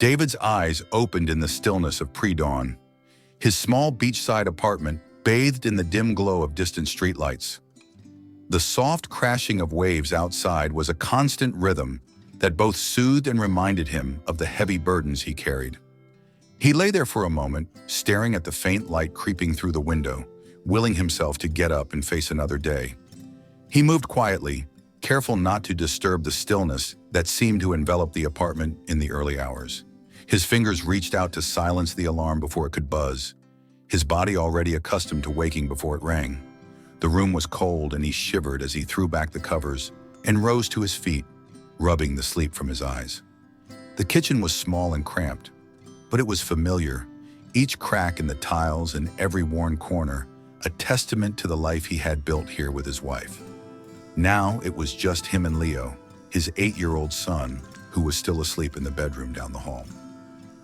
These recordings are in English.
David's eyes opened in the stillness of pre-dawn. His small beachside apartment bathed in the dim glow of distant streetlights. The soft crashing of waves outside was a constant rhythm that both soothed and reminded him of the heavy burdens he carried. He lay there for a moment, staring at the faint light creeping through the window, willing himself to get up and face another day. He moved quietly, careful not to disturb the stillness that seemed to envelop the apartment in the early hours. His fingers reached out to silence the alarm before it could buzz, his body already accustomed to waking before it rang. The room was cold and he shivered as he threw back the covers and rose to his feet, rubbing the sleep from his eyes. The kitchen was small and cramped, but it was familiar, each crack in the tiles and every worn corner a testament to the life he had built here with his wife. Now it was just him and Leo, his 8-year-old son, who was still asleep in the bedroom down the hall.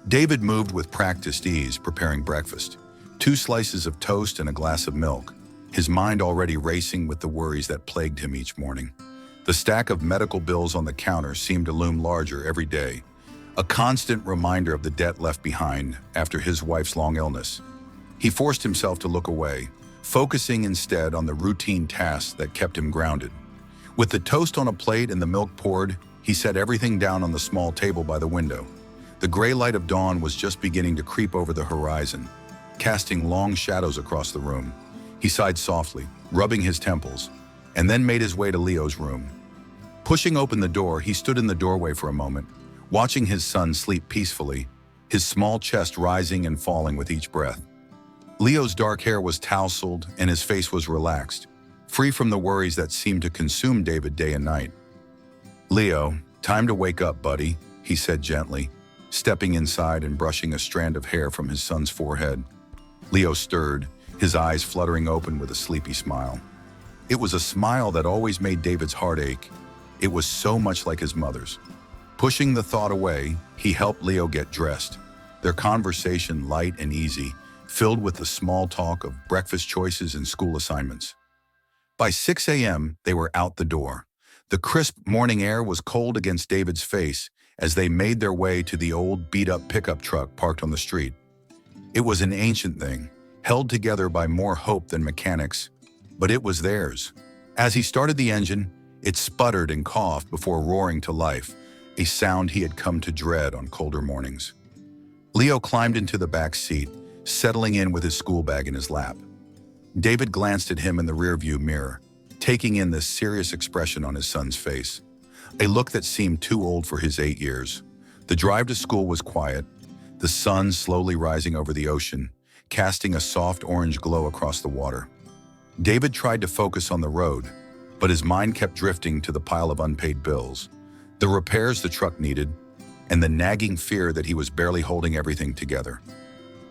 David moved with practiced ease, preparing breakfast, 2 slices of toast and a glass of milk, his mind already racing with the worries that plagued him each morning. The stack of medical bills on the counter seemed to loom larger every day, a constant reminder of the debt left behind after his wife's long illness. He forced himself to look away, focusing instead on the routine tasks that kept him grounded. With the toast on a plate and the milk poured, he set everything down on the small table by the window. The gray light of dawn was just beginning to creep over the horizon, casting long shadows across the room. He sighed softly, rubbing his temples, and then made his way to Leo's room. Pushing open the door, he stood in the doorway for a moment, watching his son sleep peacefully, his small chest rising and falling with each breath. Leo's dark hair was tousled and his face was relaxed, free from the worries that seemed to consume David day and night. "Leo, time to wake up, buddy," he said gently, stepping inside and brushing a strand of hair from his son's forehead. Leo stirred, his eyes fluttering open with a sleepy smile. It was a smile that always made David's heart ache. It was so much like his mother's. Pushing the thought away, he helped Leo get dressed, their conversation light and easy, filled with the small talk of breakfast choices and school assignments. By 6 a.m., they were out the door. The crisp morning air was cold against David's face as they made their way to the old beat-up pickup truck parked on the street. It was an ancient thing, held together by more hope than mechanics, but it was theirs. As he started the engine, it sputtered and coughed before roaring to life, a sound he had come to dread on colder mornings. Leo climbed into the back seat, settling in with his school bag in his lap. David glanced at him in the rearview mirror, taking in the serious expression on his son's face, a look that seemed too old for his 8 years. The drive to school was quiet, the sun slowly rising over the ocean, casting a soft orange glow across the water. David tried to focus on the road, but his mind kept drifting to the pile of unpaid bills, the repairs the truck needed, and the nagging fear that he was barely holding everything together.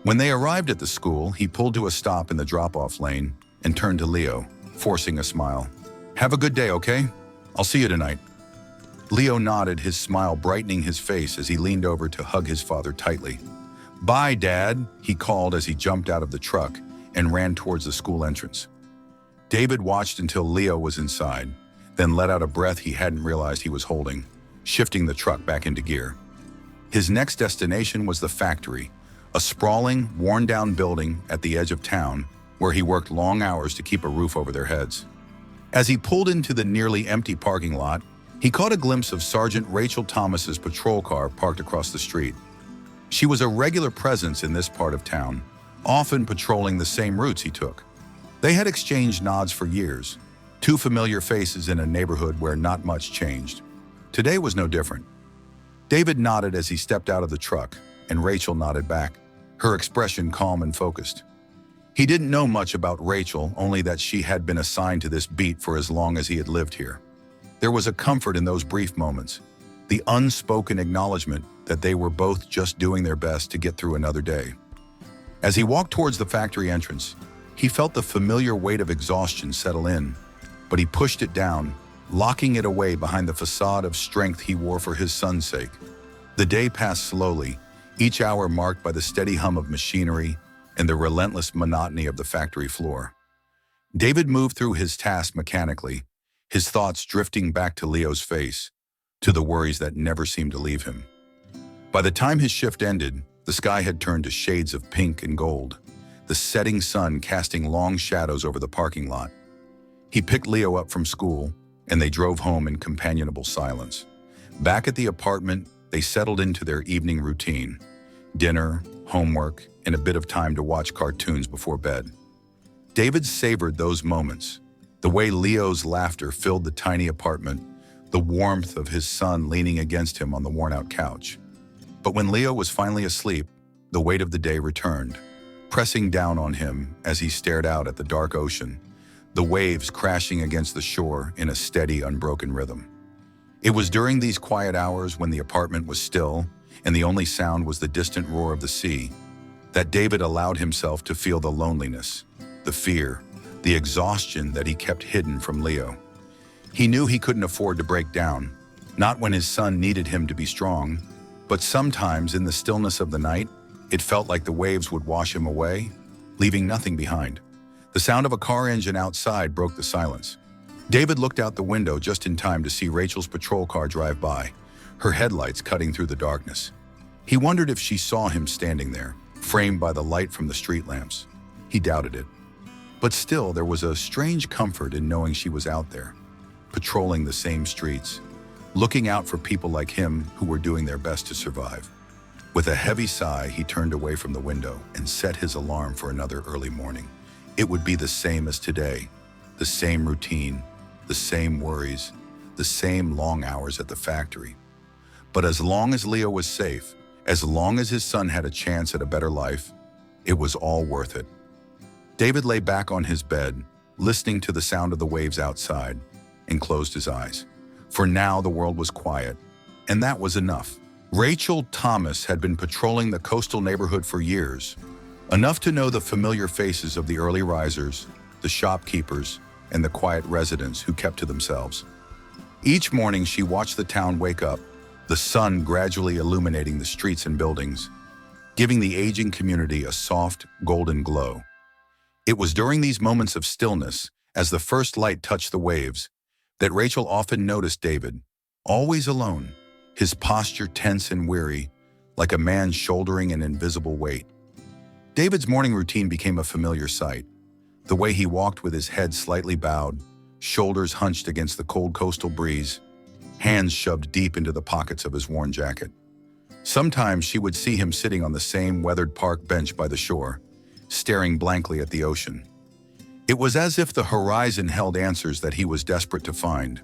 When they arrived at the school, he pulled to a stop in the drop-off lane and turned to Leo, forcing a smile. "Have a good day, okay? I'll see you tonight." Leo nodded, his smile brightening his face as he leaned over to hug his father tightly. "Bye, Dad," he called as he jumped out of the truck and ran towards the school entrance. David watched until Leo was inside, then let out a breath he hadn't realized he was holding, shifting the truck back into gear. His next destination was the factory, a sprawling, worn-down building at the edge of town where he worked long hours to keep a roof over their heads. As he pulled into the nearly empty parking lot, he caught a glimpse of Sergeant Rachel Thomas's patrol car parked across the street. She was a regular presence in this part of town, often patrolling the same routes he took. They had exchanged nods for years, 2 familiar faces in a neighborhood where not much changed. Today was no different. David nodded as he stepped out of the truck, and Rachel nodded back, her expression calm and focused. He didn't know much about Rachel, only that she had been assigned to this beat for as long as he had lived here. There was a comfort in those brief moments, the unspoken acknowledgement that they were both just doing their best to get through another day. As he walked towards the factory entrance, he felt the familiar weight of exhaustion settle in, but he pushed it down, locking it away behind the facade of strength he wore for his son's sake. The day passed slowly, each hour marked by the steady hum of machinery and the relentless monotony of the factory floor. David moved through his task mechanically, his thoughts drifting back to Leo's face, to the worries that never seemed to leave him. By the time his shift ended, the sky had turned to shades of pink and gold, the setting sun casting long shadows over the parking lot. He picked Leo up from school, and they drove home in companionable silence. Back at the apartment, they settled into their evening routine: dinner, homework, and a bit of time to watch cartoons before bed. David savored those moments, the way Leo's laughter filled the tiny apartment, the warmth of his son leaning against him on the worn-out couch. But when Leo was finally asleep, the weight of the day returned, pressing down on him as he stared out at the dark ocean, the waves crashing against the shore in a steady, unbroken rhythm. It was during these quiet hours, when the apartment was still and the only sound was the distant roar of the sea, that David allowed himself to feel the loneliness, the fear, the exhaustion that he kept hidden from Leo. He knew he couldn't afford to break down, not when his son needed him to be strong, but sometimes in the stillness of the night, it felt like the waves would wash him away, leaving nothing behind. The sound of a car engine outside broke the silence. David looked out the window just in time to see Rachel's patrol car drive by, her headlights cutting through the darkness. He wondered if she saw him standing there, framed by the light from the street lamps. He doubted it. But still, there was a strange comfort in knowing she was out there, patrolling the same streets, looking out for people like him who were doing their best to survive. With a heavy sigh, he turned away from the window and set his alarm for another early morning. It would be the same as today, the same routine, the same worries, the same long hours at the factory. But as long as Leo was safe, as long as his son had a chance at a better life, it was all worth it. David lay back on his bed, listening to the sound of the waves outside, and closed his eyes. For now, the world was quiet, and that was enough. Rachel Thomas had been patrolling the coastal neighborhood for years, enough to know the familiar faces of the early risers, the shopkeepers, and the quiet residents who kept to themselves. Each morning, she watched the town wake up, the sun gradually illuminating the streets and buildings, giving the aging community a soft, golden glow. It was during these moments of stillness, as the first light touched the waves, that Rachel often noticed David, always alone, his posture tense and weary, like a man shouldering an invisible weight. David's morning routine became a familiar sight. The way he walked with his head slightly bowed, shoulders hunched against the cold coastal breeze, hands shoved deep into the pockets of his worn jacket. Sometimes she would see him sitting on the same weathered park bench by the shore, staring blankly at the ocean. It was as if the horizon held answers that he was desperate to find,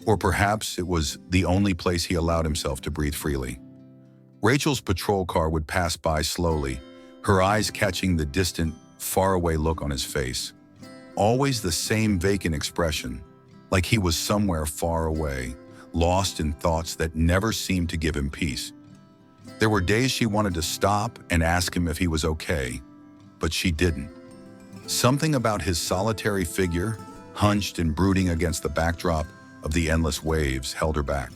or perhaps it was the only place he allowed himself to breathe freely. Rachel's patrol car would pass by slowly, her eyes catching the distant, faraway look on his face. Always the same vacant expression, like he was somewhere far away, lost in thoughts that never seemed to give him peace. There were days she wanted to stop and ask him if he was okay, but she didn't. Something about his solitary figure, hunched and brooding against the backdrop of the endless waves, held her back.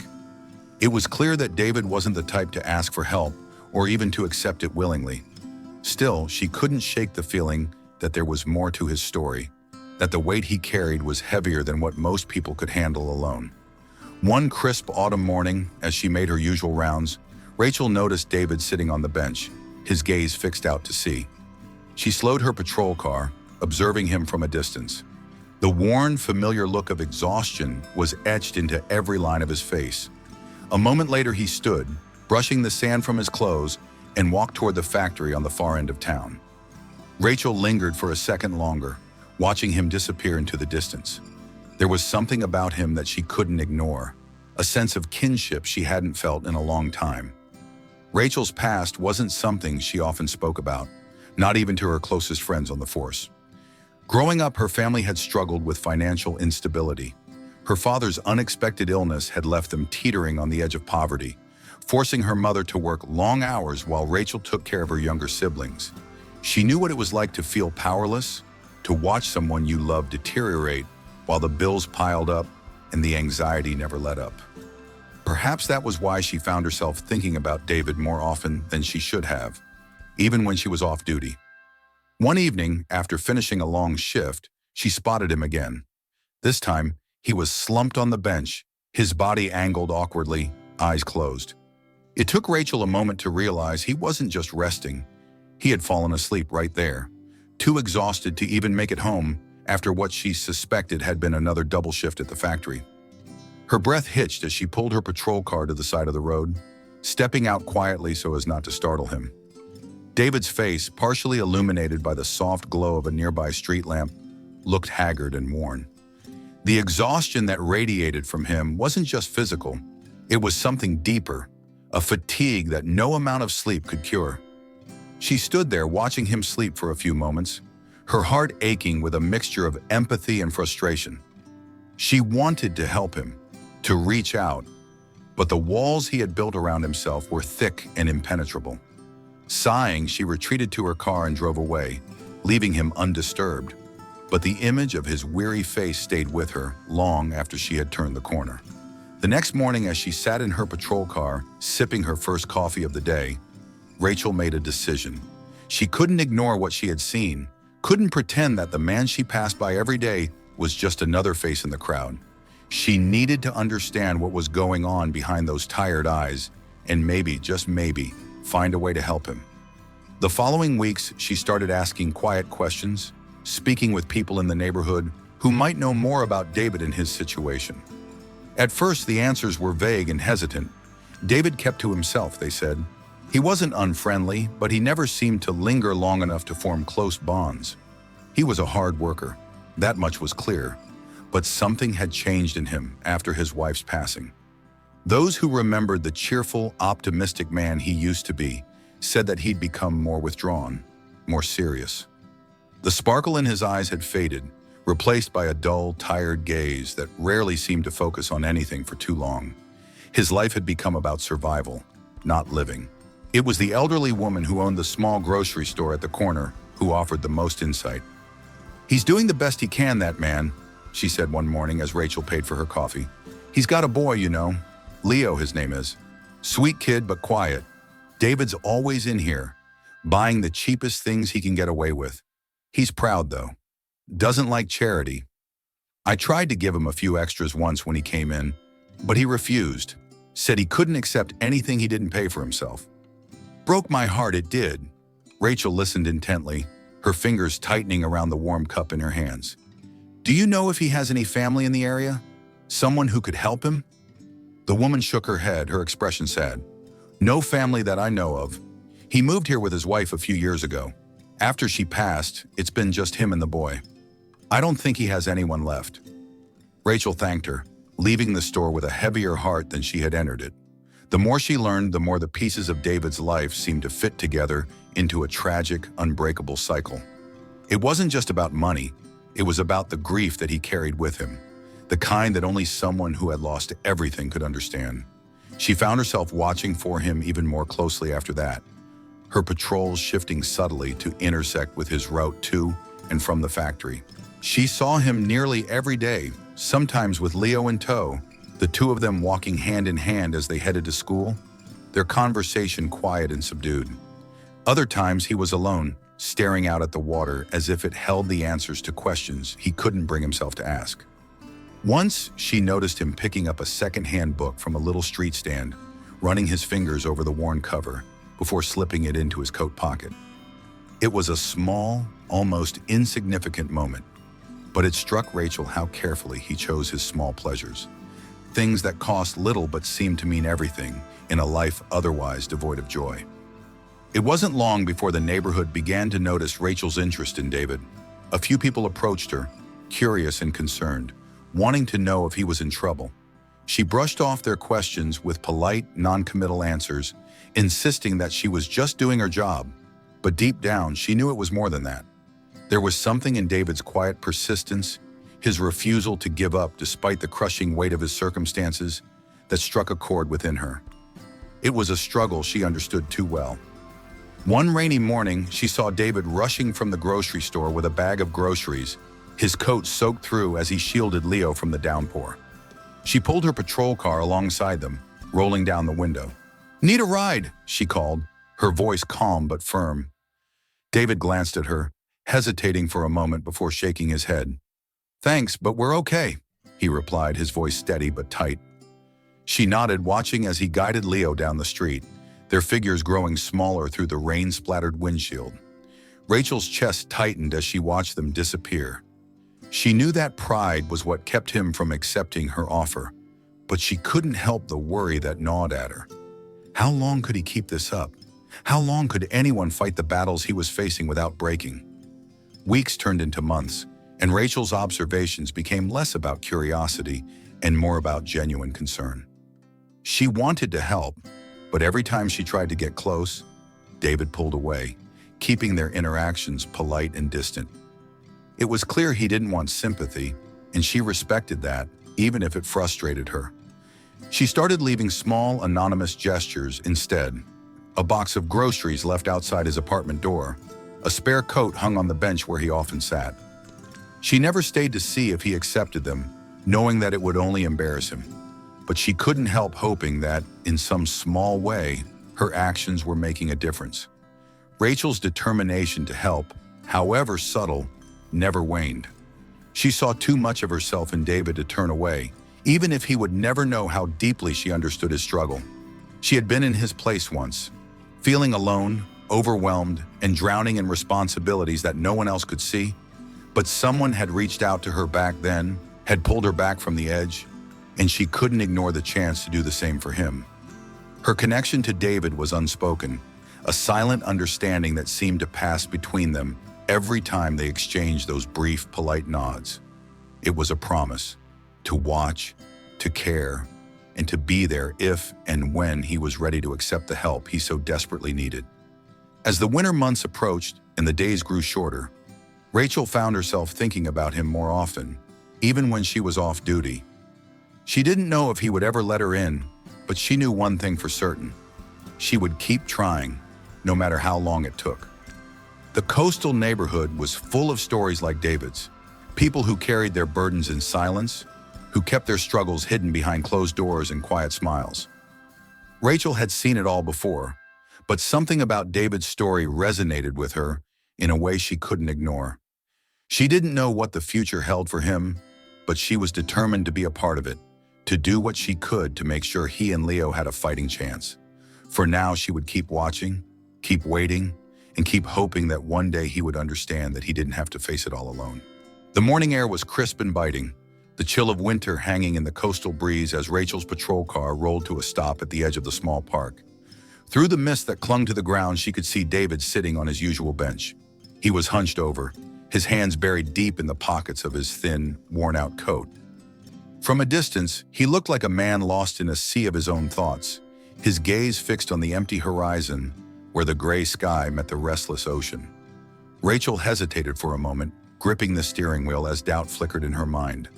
It was clear that David wasn't the type to ask for help or even to accept it willingly. Still, she couldn't shake the feeling that there was more to his story, that the weight he carried was heavier than what most people could handle alone. One crisp autumn morning, as she made her usual rounds, Rachel noticed David sitting on the bench, his gaze fixed out to sea. She slowed her patrol car, observing him from a distance. The worn, familiar look of exhaustion was etched into every line of his face. A moment later, he stood, brushing the sand from his clothes, and walked toward the factory on the far end of town. Rachel lingered for a second longer, watching him disappear into the distance. There was something about him that she couldn't ignore, a sense of kinship she hadn't felt in a long time. Rachel's past wasn't something she often spoke about, not even to her closest friends on the force. Growing up, her family had struggled with financial instability. Her father's unexpected illness had left them teetering on the edge of poverty, forcing her mother to work long hours while Rachel took care of her younger siblings. She knew what it was like to feel powerless, to watch someone you loved deteriorate while the bills piled up and the anxiety never let up. Perhaps that was why she found herself thinking about David more often than she should have, even when she was off duty. One evening, after finishing a long shift, she spotted him again. This time, he was slumped on the bench, his body angled awkwardly, eyes closed. It took Rachel a moment to realize he wasn't just resting. He had fallen asleep right there, too exhausted to even make it home after what she suspected had been another double shift at the factory. Her breath hitched as she pulled her patrol car to the side of the road, stepping out quietly so as not to startle him. David's face, partially illuminated by the soft glow of a nearby street lamp, looked haggard and worn. The exhaustion that radiated from him wasn't just physical, it was something deeper, a fatigue that no amount of sleep could cure. She stood there watching him sleep for a few moments, her heart aching with a mixture of empathy and frustration. She wanted to help him, to reach out, but the walls he had built around himself were thick and impenetrable. Sighing, she retreated to her car and drove away, leaving him undisturbed. But the image of his weary face stayed with her long after she had turned the corner. The next morning, as she sat in her patrol car, sipping her first coffee of the day, Rachel made a decision. She couldn't ignore what she had seen, couldn't pretend that the man she passed by every day was just another face in the crowd. She needed to understand what was going on behind those tired eyes and maybe, just maybe, find a way to help him. The following weeks, she started asking quiet questions, speaking with people in the neighborhood who might know more about David and his situation. At first, the answers were vague and hesitant. David kept to himself, they said. He wasn't unfriendly, but he never seemed to linger long enough to form close bonds. He was a hard worker, that much was clear, but something had changed in him after his wife's passing. Those who remembered the cheerful, optimistic man he used to be said that he'd become more withdrawn, more serious. The sparkle in his eyes had faded, replaced by a dull, tired gaze that rarely seemed to focus on anything for too long. His life had become about survival, not living. It was the elderly woman who owned the small grocery store at the corner who offered the most insight. "He's doing the best he can, that man," she said one morning as Rachel paid for her coffee. "He's got a boy, you know. Leo, his name is. Sweet kid, but quiet. David's always in here, buying the cheapest things he can get away with. He's proud, though. Doesn't like charity. I tried to give him a few extras once when he came in, but he refused. Said he couldn't accept anything he didn't pay for himself." Broke my heart, it did. Rachel listened intently, her fingers tightening around the warm cup in her hands. "Do you know if he has any family in the area? Someone who could help him?" The woman shook her head, her expression sad. "No family that I know of. He moved here with his wife a few years ago. After she passed, it's been just him and the boy. I don't think he has anyone left." Rachel thanked her, leaving the store with a heavier heart than she had entered it. The more she learned, the more the pieces of David's life seemed to fit together into a tragic, unbreakable cycle. It wasn't just about money, it was about the grief that he carried with him, the kind that only someone who had lost everything could understand. She found herself watching for him even more closely after that, her patrols shifting subtly to intersect with his route to and from the factory. She saw him nearly every day, sometimes with Leo in tow, the two of them walking hand in hand as they headed to school, their conversation quiet and subdued. Other times he was alone, staring out at the water as if it held the answers to questions he couldn't bring himself to ask. Once, she noticed him picking up a second-hand book from a little street stand, running his fingers over the worn cover before slipping it into his coat pocket. It was a small, almost insignificant moment, but it struck Rachel how carefully he chose his small pleasures. Things that cost little but seemed to mean everything in a life otherwise devoid of joy. It wasn't long before the neighborhood began to notice Rachel's interest in David. A few people approached her, curious and concerned, wanting to know if he was in trouble. She brushed off their questions with polite, non-committal answers, insisting that she was just doing her job. But deep down, she knew it was more than that. There was something in David's quiet persistence, his refusal to give up despite the crushing weight of his circumstances, that struck a chord within her. It was a struggle she understood too well. One rainy morning, she saw David rushing from the grocery store with a bag of groceries, his coat soaked through as he shielded Leo from the downpour. She pulled her patrol car alongside them, rolling down the window. "Need a ride?" she called, her voice calm but firm. David glanced at her, hesitating for a moment before shaking his head. "Thanks, but we're okay," he replied, his voice steady but tight. She nodded, watching as he guided Leo down the street, their figures growing smaller through the rain-splattered windshield. Rachel's chest tightened as she watched them disappear. She knew that pride was what kept him from accepting her offer, but she couldn't help the worry that gnawed at her. How long could he keep this up? How long could anyone fight the battles he was facing without breaking? Weeks turned into months, and Rachel's observations became less about curiosity and more about genuine concern. She wanted to help, but every time she tried to get close, David pulled away, keeping their interactions polite and distant. It was clear he didn't want sympathy, and she respected that, even if it frustrated her. She started leaving small, anonymous gestures instead. A box of groceries left outside his apartment door, a spare coat hung on the bench where he often sat. She never stayed to see if he accepted them, knowing that it would only embarrass him. But she couldn't help hoping that, in some small way, her actions were making a difference. Rachel's determination to help, however subtle, never waned. She saw too much of herself in David to turn away, even if he would never know how deeply she understood his struggle. She had been in his place once, feeling alone, overwhelmed, and drowning in responsibilities that no one else could see. But someone had reached out to her back then, had pulled her back from the edge, and she couldn't ignore the chance to do the same for him. Her connection to David was unspoken, a silent understanding that seemed to pass between them every time they exchanged those brief, polite nods. It was a promise to watch, to care, and to be there if and when he was ready to accept the help he so desperately needed. As the winter months approached and the days grew shorter, Rachel found herself thinking about him more often, even when she was off duty. She didn't know if he would ever let her in, but she knew one thing for certain. She would keep trying, no matter how long it took. The coastal neighborhood was full of stories like David's, people who carried their burdens in silence, who kept their struggles hidden behind closed doors and quiet smiles. Rachel had seen it all before, but something about David's story resonated with her in a way she couldn't ignore. She didn't know what the future held for him, but she was determined to be a part of it, to do what she could to make sure he and Leo had a fighting chance. For now, she would keep watching, keep waiting, and keep hoping that one day he would understand that he didn't have to face it all alone. The morning air was crisp and biting, the chill of winter hanging in the coastal breeze as Rachel's patrol car rolled to a stop at the edge of the small park. Through the mist that clung to the ground, she could see David sitting on his usual bench. He was hunched over, his hands buried deep in the pockets of his thin, worn-out coat. From a distance, he looked like a man lost in a sea of his own thoughts, his gaze fixed on the empty horizon where the gray sky met the restless ocean. Rachel hesitated for a moment, gripping the steering wheel as doubt flickered in her mind.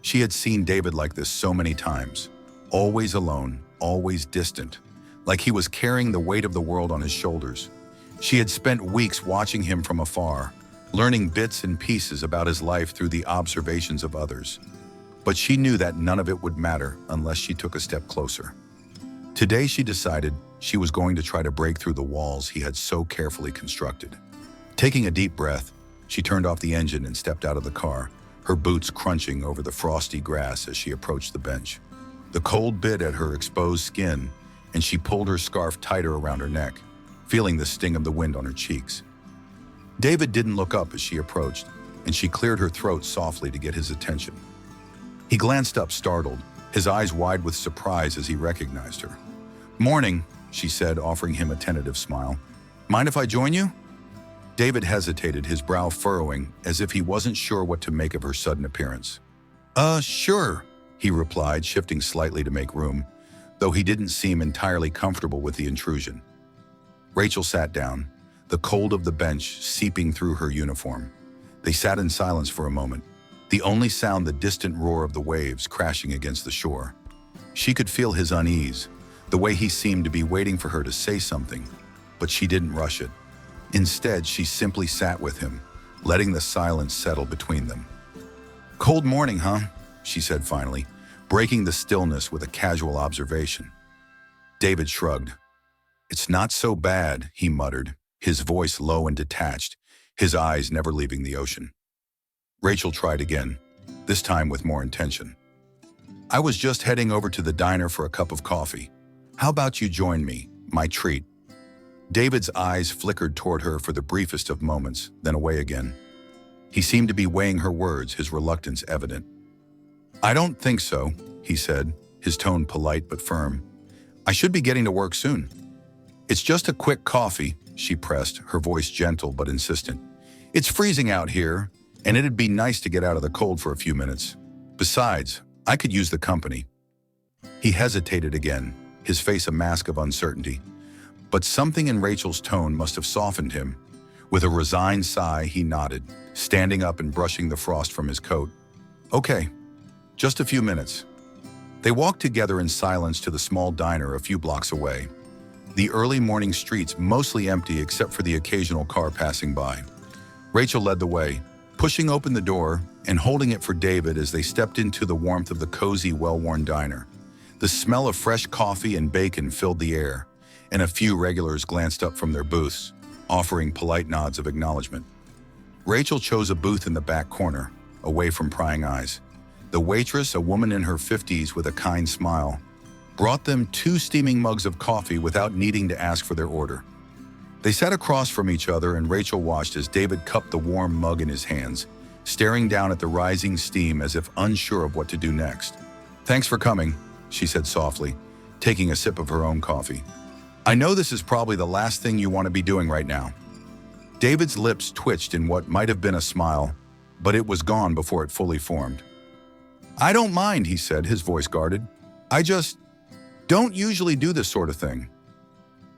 She had seen David like this so many times, always alone, always distant, like he was carrying the weight of the world on his shoulders. She had spent weeks watching him from afar, learning bits and pieces about his life through the observations of others. But she knew that none of it would matter unless she took a step closer. Today she decided she was going to try to break through the walls he had so carefully constructed. Taking a deep breath, she turned off the engine and stepped out of the car, her boots crunching over the frosty grass as she approached the bench. The cold bit at her exposed skin, and she pulled her scarf tighter around her neck, feeling the sting of the wind on her cheeks. David didn't look up as she approached, and she cleared her throat softly to get his attention. He glanced up, startled, his eyes wide with surprise as he recognized her. "Morning," she said, offering him a tentative smile. "Mind if I join you?" David hesitated, his brow furrowing, as if he wasn't sure what to make of her sudden appearance. Sure," he replied, shifting slightly to make room, though he didn't seem entirely comfortable with the intrusion. Rachel sat down, the cold of the bench seeping through her uniform. They sat in silence for a moment, the only sound the distant roar of the waves crashing against the shore. She could feel his unease, the way he seemed to be waiting for her to say something, but she didn't rush it. Instead, she simply sat with him, letting the silence settle between them. "Cold morning, huh?" she said finally, breaking the stillness with a casual observation. David shrugged. "It's not so bad," he muttered, his voice low and detached, his eyes never leaving the ocean. Rachel tried again, this time with more intention. I was just heading over to the diner for a cup of coffee. How about you join me? My treat. David's eyes flickered toward her for the briefest of moments, then away again. He seemed to be weighing her words, his reluctance evident. I don't think so, he said, his tone polite but firm. I should be getting to work soon. It's just a quick coffee, she pressed, her voice gentle but insistent. It's freezing out here, and it'd be nice to get out of the cold for a few minutes. Besides, I could use the company. He hesitated again, his face a mask of uncertainty. But something in Rachel's tone must have softened him. With a resigned sigh, he nodded, standing up and brushing the frost from his coat. Okay, just a few minutes. They walked together in silence to the small diner a few blocks away. The early morning streets mostly empty except for the occasional car passing by. Rachel led the way, pushing open the door and holding it for David as they stepped into the warmth of the cozy, well-worn diner. The smell of fresh coffee and bacon filled the air, and a few regulars glanced up from their booths, offering polite nods of acknowledgement. Rachel chose a booth in the back corner, away from prying eyes. The waitress, a woman in her 50s with a kind smile, brought them 2 steaming mugs of coffee without needing to ask for their order. They sat across from each other and Rachel watched as David cupped the warm mug in his hands, staring down at the rising steam as if unsure of what to do next. Thanks for coming, she said softly, taking a sip of her own coffee. I know this is probably the last thing you want to be doing right now. David's lips twitched in what might have been a smile, but it was gone before it fully formed. I don't mind, he said, his voice guarded. I just don't usually do this sort of thing.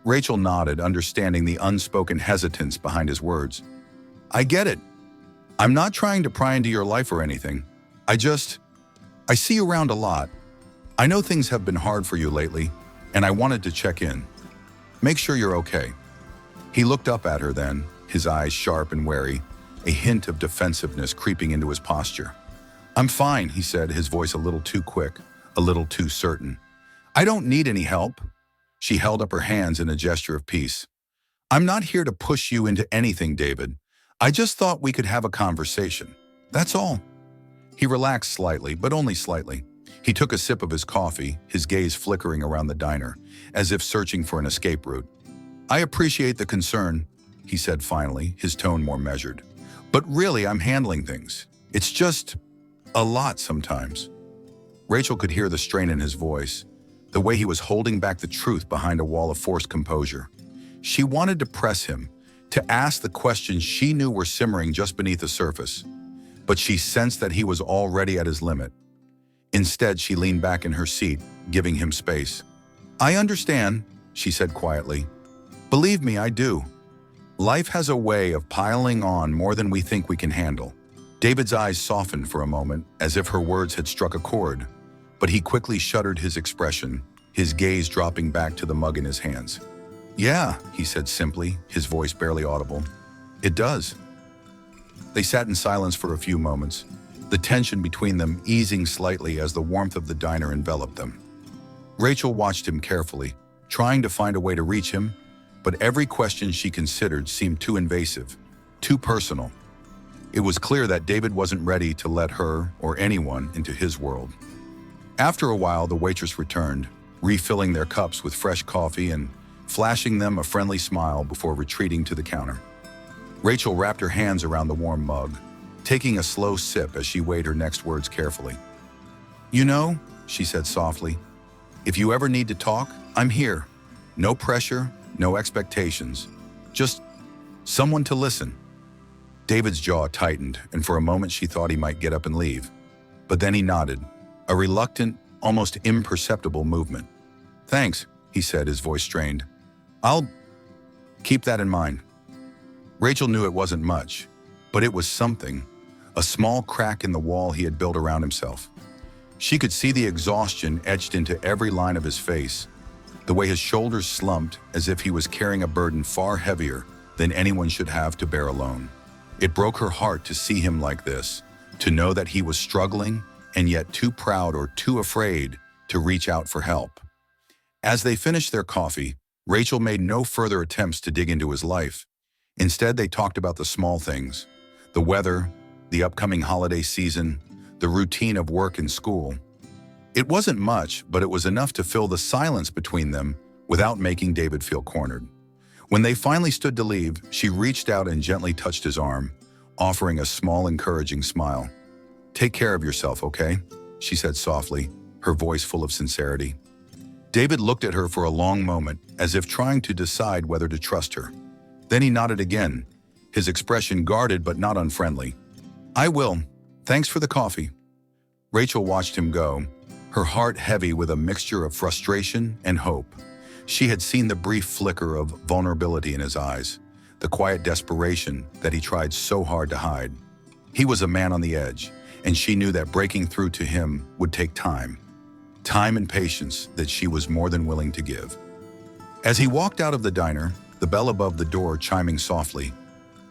Rachel nodded, understanding the unspoken hesitance behind his words. I get it. I'm not trying to pry into your life or anything. I see you around a lot. I know things have been hard for you lately, and I wanted to check in. Make sure you're okay. He looked up at her then, his eyes sharp and wary, a hint of defensiveness creeping into his posture. I'm fine, he said, his voice a little too quick, a little too certain. I don't need any help. She held up her hands in a gesture of peace. I'm not here to push you into anything, David. I just thought we could have a conversation. That's all. He relaxed slightly, but only slightly. He took a sip of his coffee, his gaze flickering around the diner, as if searching for an escape route. I appreciate the concern, he said finally, his tone more measured. But really, I'm handling things. It's just a lot sometimes. Rachel could hear the strain in his voice, the way he was holding back the truth behind a wall of forced composure. She wanted to press him, to ask the questions she knew were simmering just beneath the surface, but she sensed that he was already at his limit. Instead, she leaned back in her seat, giving him space. I understand, she said quietly. Believe me, I do. Life has a way of piling on more than we think we can handle. David's eyes softened for a moment, as if her words had struck a chord, but he quickly shuttered his expression, his gaze dropping back to the mug in his hands. Yeah, he said simply, his voice barely audible. It does. They sat in silence for a few moments, the tension between them easing slightly as the warmth of the diner enveloped them. Rachel watched him carefully, trying to find a way to reach him, but every question she considered seemed too invasive, too personal. It was clear that David wasn't ready to let her or anyone into his world. After a while, the waitress returned, refilling their cups with fresh coffee and flashing them a friendly smile before retreating to the counter. Rachel wrapped her hands around the warm mug, taking a slow sip as she weighed her next words carefully. You know, she said softly, if you ever need to talk, I'm here. No pressure, no expectations. Just someone to listen. David's jaw tightened, and for a moment she thought he might get up and leave. But then he nodded, a reluctant, almost imperceptible movement. Thanks, he said, his voice strained. I'll keep that in mind. Rachel knew it wasn't much, but it was something, a small crack in the wall he had built around himself. She could see the exhaustion etched into every line of his face, the way his shoulders slumped as if he was carrying a burden far heavier than anyone should have to bear alone. It broke her heart to see him like this, to know that he was struggling and yet too proud or too afraid to reach out for help. As they finished their coffee, Rachel made no further attempts to dig into his life. Instead, they talked about the small things, the weather, the upcoming holiday season, the routine of work and school. It wasn't much, but it was enough to fill the silence between them without making David feel cornered. When they finally stood to leave, she reached out and gently touched his arm, offering a small, encouraging smile. "Take care of yourself, okay?" she said softly, her voice full of sincerity. David looked at her for a long moment, as if trying to decide whether to trust her. Then he nodded again, his expression guarded but not unfriendly. "I will. Thanks for the coffee." Rachel watched him go, her heart heavy with a mixture of frustration and hope. She had seen the brief flicker of vulnerability in his eyes, the quiet desperation that he tried so hard to hide. He was a man on the edge, and she knew that breaking through to him would take time. Time and patience that she was more than willing to give. As he walked out of the diner, the bell above the door chiming softly,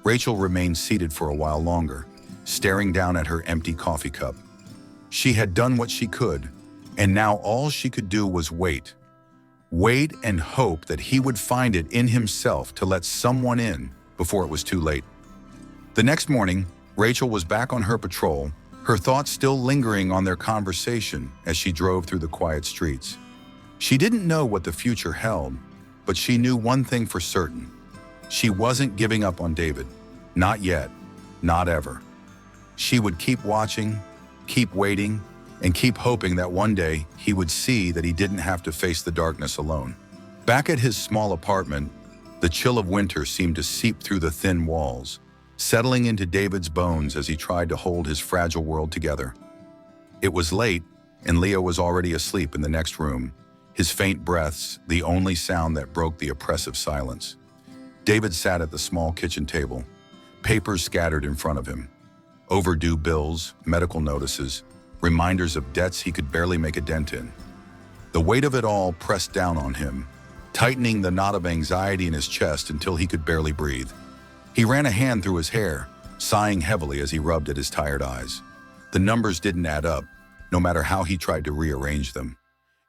Rachel remained seated for a while longer, staring down at her empty coffee cup. She had done what she could, and now all she could do was wait. Wait and hope that he would find it in himself to let someone in before it was too late. The next morning, Rachel was back on her patrol, her thoughts still lingering on their conversation as she drove through the quiet streets. She didn't know what the future held, but she knew one thing for certain. She wasn't giving up on David. Not yet. Not ever. She would keep watching, keep waiting, and keep hoping that one day he would see that he didn't have to face the darkness alone. Back at his small apartment, the chill of winter seemed to seep through the thin walls, settling into David's bones as he tried to hold his fragile world together. It was late, and Leo was already asleep in the next room, his faint breaths the only sound that broke the oppressive silence. David sat at the small kitchen table, papers scattered in front of him. Overdue bills, medical notices, reminders of debts he could barely make a dent in. The weight of it all pressed down on him, tightening the knot of anxiety in his chest until he could barely breathe. He ran a hand through his hair, sighing heavily as he rubbed at his tired eyes. The numbers didn't add up, no matter how he tried to rearrange them.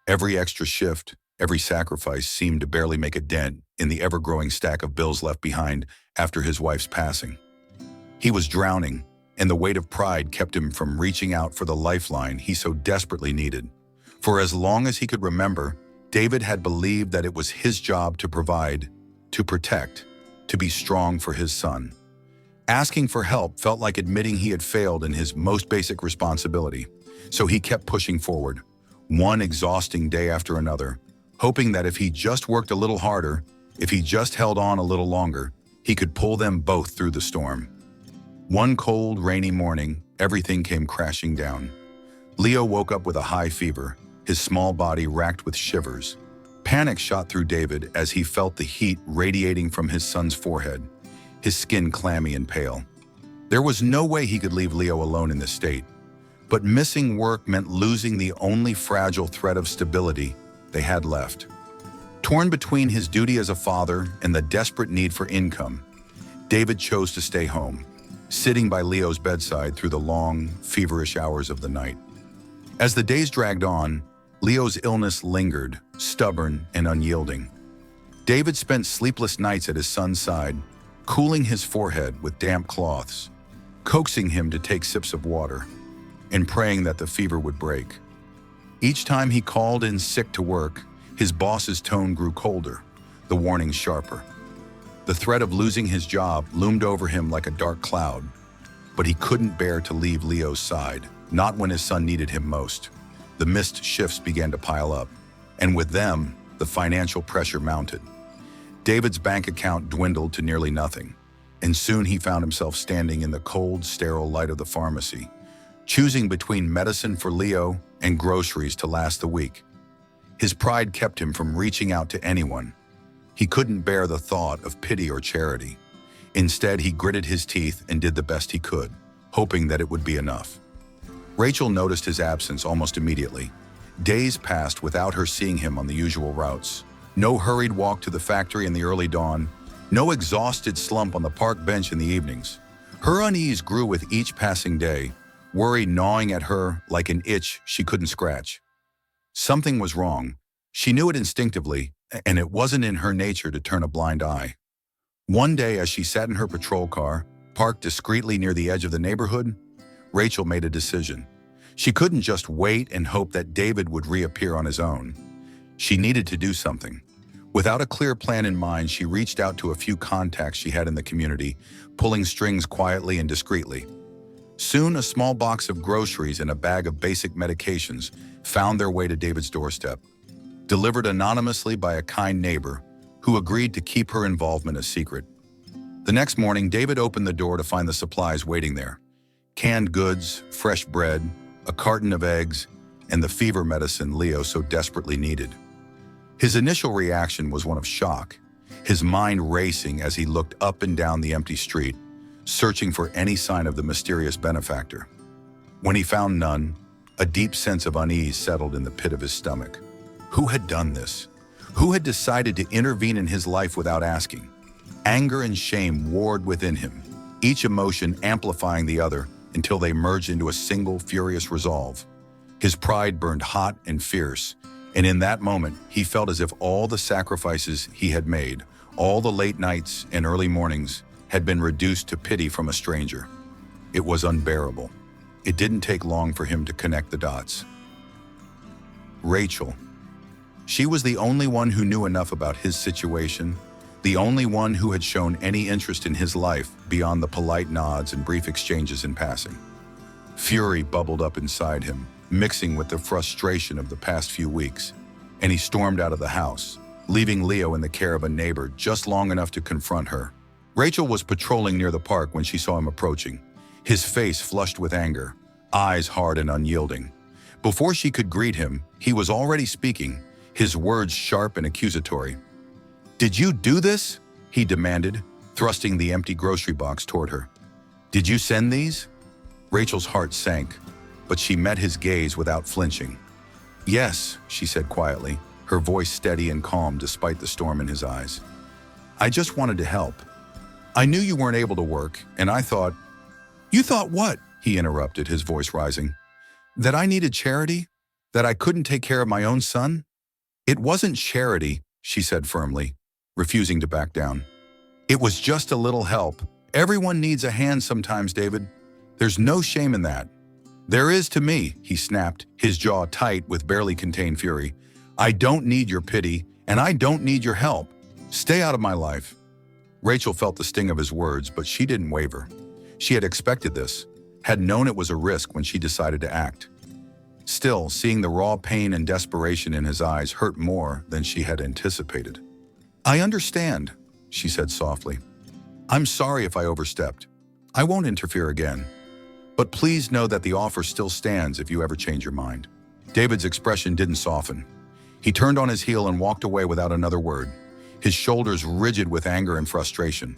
Every extra shift, every sacrifice seemed to barely make a dent in the ever-growing stack of bills left behind after his wife's passing. He was drowning, and the weight of pride kept him from reaching out for the lifeline he so desperately needed. For as long as he could remember, David had believed that it was his job to provide, to protect, to be strong for his son. Asking for help felt like admitting he had failed in his most basic responsibility, so he kept pushing forward, one exhausting day after another, hoping that if he just worked a little harder, if he just held on a little longer, he could pull them both through the storm. One cold, rainy morning, everything came crashing down. Leo woke up with a high fever, his small body racked with shivers. Panic shot through David as he felt the heat radiating from his son's forehead, his skin clammy and pale. There was no way he could leave Leo alone in this state, but missing work meant losing the only fragile thread of stability they had left. Torn between his duty as a father and the desperate need for income, David chose to stay home, sitting by Leo's bedside through the long, feverish hours of the night. As the days dragged on, Leo's illness lingered, stubborn and unyielding. David spent sleepless nights at his son's side, cooling his forehead with damp cloths, coaxing him to take sips of water, and praying that the fever would break. Each time he called in sick to work, his boss's tone grew colder, the warnings sharper. The threat of losing his job loomed over him like a dark cloud, but he couldn't bear to leave Leo's side, not when his son needed him most. The missed shifts began to pile up, and with them, the financial pressure mounted. David's bank account dwindled to nearly nothing, and soon he found himself standing in the cold, sterile light of the pharmacy, choosing between medicine for Leo and groceries to last the week. His pride kept him from reaching out to anyone. He couldn't bear the thought of pity or charity. Instead, he gritted his teeth and did the best he could, hoping that it would be enough. Rachel noticed his absence almost immediately. Days passed without her seeing him on the usual routes. No hurried walk to the factory in the early dawn, no exhausted slump on the park bench in the evenings. Her unease grew with each passing day, worry gnawing at her like an itch she couldn't scratch. Something was wrong. She knew it instinctively, and it wasn't in her nature to turn a blind eye. One day, as she sat in her patrol car, parked discreetly near the edge of the neighborhood, Rachel made a decision. She couldn't just wait and hope that David would reappear on his own. She needed to do something. Without a clear plan in mind, she reached out to a few contacts she had in the community, pulling strings quietly and discreetly. Soon, a small box of groceries and a bag of basic medications found their way to David's doorstep, delivered anonymously by a kind neighbor who agreed to keep her involvement a secret. The next morning, David opened the door to find the supplies waiting there: canned goods, fresh bread, a carton of eggs, and the fever medicine Leo so desperately needed. His initial reaction was one of shock, his mind racing as he looked up and down the empty street, searching for any sign of the mysterious benefactor. When he found none, a deep sense of unease settled in the pit of his stomach. Who had done this? Who had decided to intervene in his life without asking? Anger and shame warred within him, each emotion amplifying the other until they merged into a single furious resolve. His pride burned hot and fierce, and in that moment, he felt as if all the sacrifices he had made, all the late nights and early mornings, had been reduced to pity from a stranger. It was unbearable. It didn't take long for him to connect the dots. Rachel. She was the only one who knew enough about his situation, the only one who had shown any interest in his life beyond the polite nods and brief exchanges in passing. Fury bubbled up inside him, mixing with the frustration of the past few weeks, and he stormed out of the house, leaving Leo in the care of a neighbor just long enough to confront her. Rachel was patrolling near the park when she saw him approaching, his face flushed with anger, eyes hard and unyielding. Before she could greet him, he was already speaking, his words sharp and accusatory. "Did you do this?" he demanded, thrusting the empty grocery box toward her. "Did you send these?" Rachel's heart sank, but she met his gaze without flinching. "Yes," she said quietly, her voice steady and calm despite the storm in his eyes. "I just wanted to help. I knew you weren't able to work, and I thought—" "You thought what?" he interrupted, his voice rising. "That I needed charity? That I couldn't take care of my own son?" "It wasn't charity," she said firmly, refusing to back down. "It was just a little help. Everyone needs a hand sometimes, David. There's no shame in that." "There is to me," he snapped, his jaw tight with barely contained fury. "I don't need your pity, and I don't need your help. Stay out of my life." Rachel felt the sting of his words, but she didn't waver. She had expected this, had known it was a risk when she decided to act. Still, seeing the raw pain and desperation in his eyes hurt more than she had anticipated. "I understand," she said softly. "I'm sorry if I overstepped. I won't interfere again. But please know that the offer still stands if you ever change your mind." David's expression didn't soften. He turned on his heel and walked away without another word, his shoulders rigid with anger and frustration.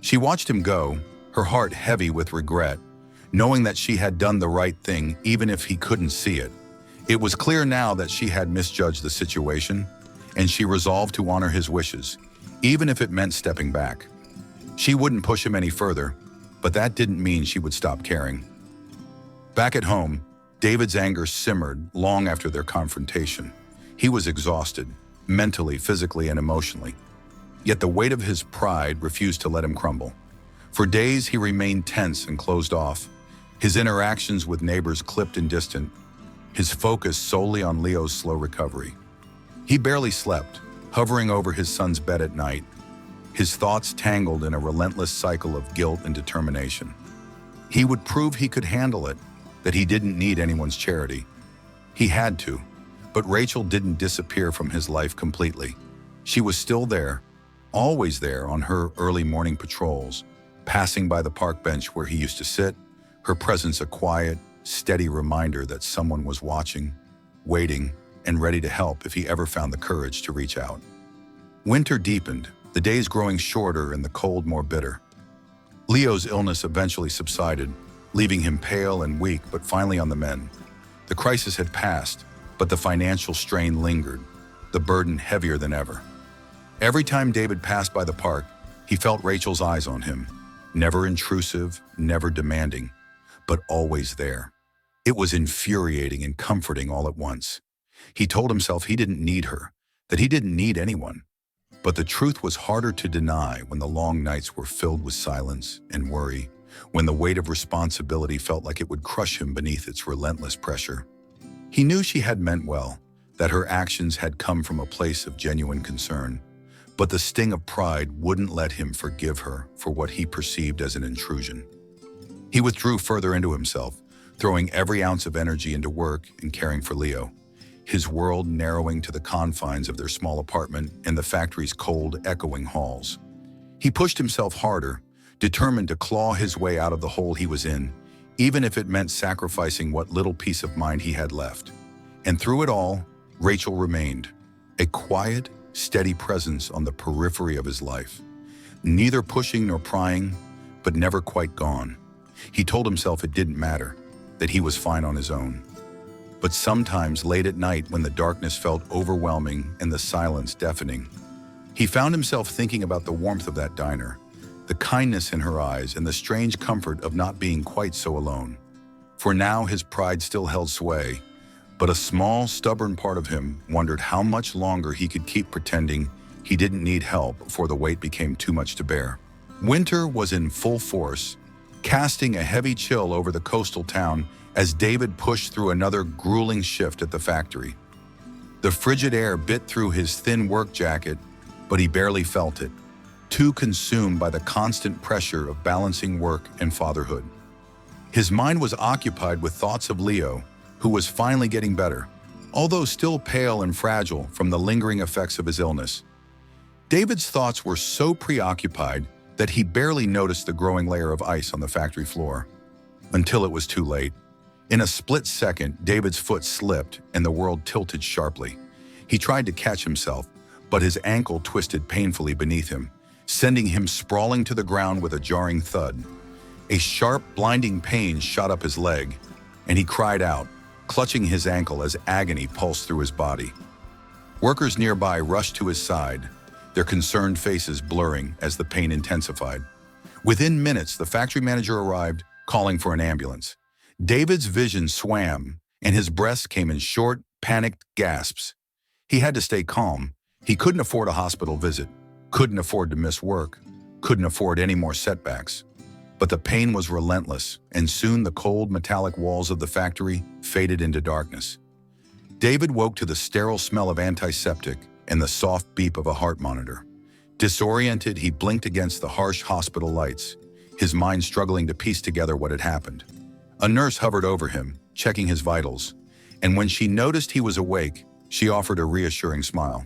She watched him go, her heart heavy with regret, knowing that she had done the right thing even if he couldn't see it. It was clear now that she had misjudged the situation, and she resolved to honor his wishes, even if it meant stepping back. She wouldn't push him any further, but that didn't mean she would stop caring. Back at home, David's anger simmered long after their confrontation. He was exhausted, mentally, physically, and emotionally. Yet the weight of his pride refused to let him crumble. For days, he remained tense and closed off, his interactions with neighbors clipped and distant, his focus solely on Leo's slow recovery. He barely slept, hovering over his son's bed at night, his thoughts tangled in a relentless cycle of guilt and determination. He would prove he could handle it, that he didn't need anyone's charity. He had to, but Rachel didn't disappear from his life completely. She was still there, always there on her early morning patrols, passing by the park bench where he used to sit, her presence a quiet, steady reminder that someone was watching, waiting, and ready to help if he ever found the courage to reach out. Winter deepened, the days growing shorter and the cold more bitter. Leo's illness eventually subsided, leaving him pale and weak but finally on the mend. The crisis had passed, but the financial strain lingered, the burden heavier than ever. Every time David passed by the park, he felt Rachel's eyes on him, never intrusive, never demanding, but always there. It was infuriating and comforting all at once. He told himself he didn't need her, that he didn't need anyone. But the truth was harder to deny when the long nights were filled with silence and worry, when the weight of responsibility felt like it would crush him beneath its relentless pressure. He knew she had meant well, that her actions had come from a place of genuine concern, but the sting of pride wouldn't let him forgive her for what he perceived as an intrusion. He withdrew further into himself, throwing every ounce of energy into work and caring for Leo, his world narrowing to the confines of their small apartment and the factory's cold, echoing halls. He pushed himself harder, determined to claw his way out of the hole he was in, even if it meant sacrificing what little peace of mind he had left. And through it all, Rachel remained, a quiet, steady presence on the periphery of his life, neither pushing nor prying, but never quite gone. He told himself it didn't matter, that he was fine on his own. But sometimes late at night, when the darkness felt overwhelming and the silence deafening, he found himself thinking about the warmth of that diner, the kindness in her eyes, and the strange comfort of not being quite so alone. For now his pride still held sway, but a small, stubborn part of him wondered how much longer he could keep pretending he didn't need help before the weight became too much to bear. Winter was in full force, casting a heavy chill over the coastal town as David pushed through another grueling shift at the factory. The frigid air bit through his thin work jacket, but he barely felt it, too consumed by the constant pressure of balancing work and fatherhood. His mind was occupied with thoughts of Leo, who was finally getting better, although still pale and fragile from the lingering effects of his illness. David's thoughts were so preoccupied that he barely noticed the growing layer of ice on the factory floor, until it was too late. In a split second, David's foot slipped and the world tilted sharply. He tried to catch himself, but his ankle twisted painfully beneath him, sending him sprawling to the ground with a jarring thud. A sharp, blinding pain shot up his leg, and he cried out, clutching his ankle as agony pulsed through his body. Workers nearby rushed to his side, their concerned faces blurring as the pain intensified. Within minutes, the factory manager arrived, calling for an ambulance. David's vision swam, and his breath came in short, panicked gasps. He had to stay calm. He couldn't afford a hospital visit, couldn't afford to miss work, couldn't afford any more setbacks. But the pain was relentless, and soon the cold, metallic walls of the factory faded into darkness. David woke to the sterile smell of antiseptic and the soft beep of a heart monitor. Disoriented, he blinked against the harsh hospital lights, his mind struggling to piece together what had happened. A nurse hovered over him, checking his vitals, and when she noticed he was awake, she offered a reassuring smile.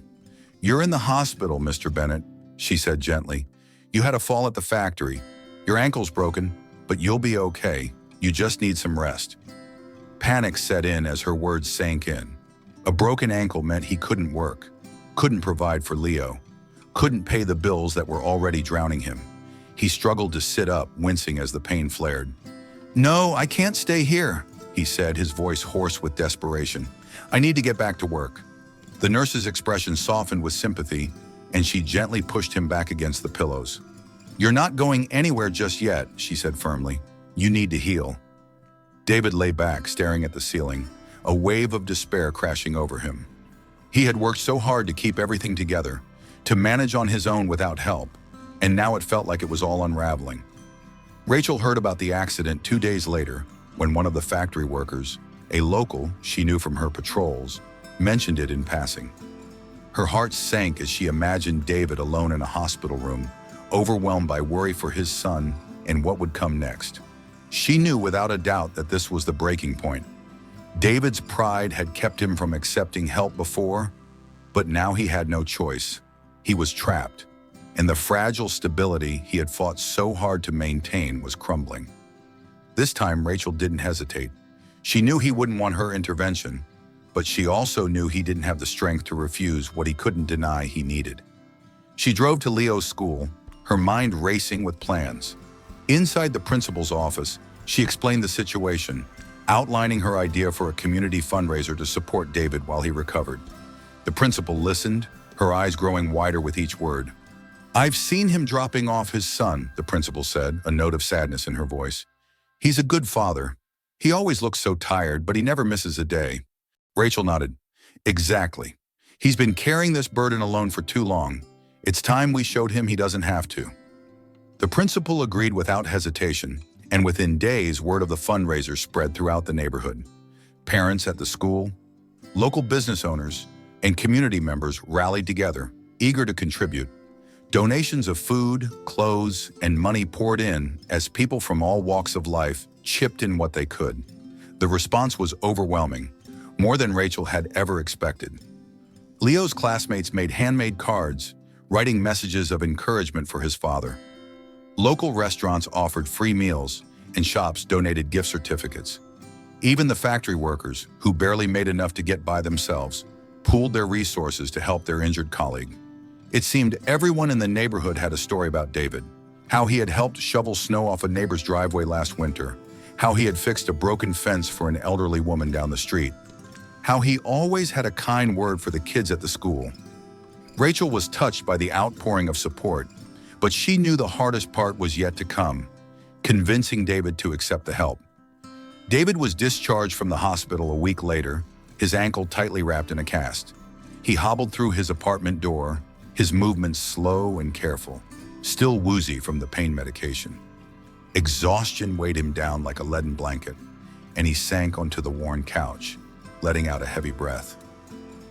"You're in the hospital, Mr. Bennett," she said gently. "You had a fall at the factory. Your ankle's broken, but you'll be okay. You just need some rest." Panic set in as her words sank in. A broken ankle meant he couldn't work, couldn't provide for Leo, couldn't pay the bills that were already drowning him. He struggled to sit up, wincing as the pain flared. "No, I can't stay here," he said, his voice hoarse with desperation. "I need to get back to work." The nurse's expression softened with sympathy, and she gently pushed him back against the pillows. "You're not going anywhere just yet," she said firmly. "You need to heal." David lay back, staring at the ceiling, a wave of despair crashing over him. He had worked so hard to keep everything together, to manage on his own without help, and now it felt like it was all unraveling. Rachel heard about the accident 2 days later, when one of the factory workers, a local she knew from her patrols, mentioned it in passing. Her heart sank as she imagined David alone in a hospital room, overwhelmed by worry for his son and what would come next. She knew without a doubt that this was the breaking point. David's pride had kept him from accepting help before, but now he had no choice. He was trapped, and the fragile stability he had fought so hard to maintain was crumbling. This time, Rachel didn't hesitate. She knew he wouldn't want her intervention, but she also knew he didn't have the strength to refuse what he couldn't deny he needed. She drove to Leo's school, her mind racing with plans. Inside the principal's office, she explained the situation, outlining her idea for a community fundraiser to support David while he recovered. The principal listened, her eyes growing wider with each word. "I've seen him dropping off his son," the principal said, a note of sadness in her voice. "He's a good father. He always looks so tired, but he never misses a day." Rachel nodded. "Exactly. He's been carrying this burden alone for too long. It's time we showed him he doesn't have to." The principal agreed without hesitation, And within days, word of the fundraiser spread throughout the neighborhood. Parents at the school, local business owners, and community members rallied together, eager to contribute. Donations of food, clothes, and money poured in as people from all walks of life chipped in what they could. The response was overwhelming, more than Rachel had ever expected. Leo's classmates made handmade cards, writing messages of encouragement for his father. Local restaurants offered free meals, and shops donated gift certificates. Even the factory workers, who barely made enough to get by themselves, pooled their resources to help their injured colleague. It seemed everyone in the neighborhood had a story about David, how he had helped shovel snow off a neighbor's driveway last winter, how he had fixed a broken fence for an elderly woman down the street, how he always had a kind word for the kids at the school. Rachel was touched by the outpouring of support, but she knew the hardest part was yet to come, convincing David to accept the help. David was discharged from the hospital a week later, his ankle tightly wrapped in a cast. He hobbled through his apartment door, his movements slow and careful, still woozy from the pain medication. Exhaustion weighed him down like a leaden blanket, and he sank onto the worn couch, letting out a heavy breath.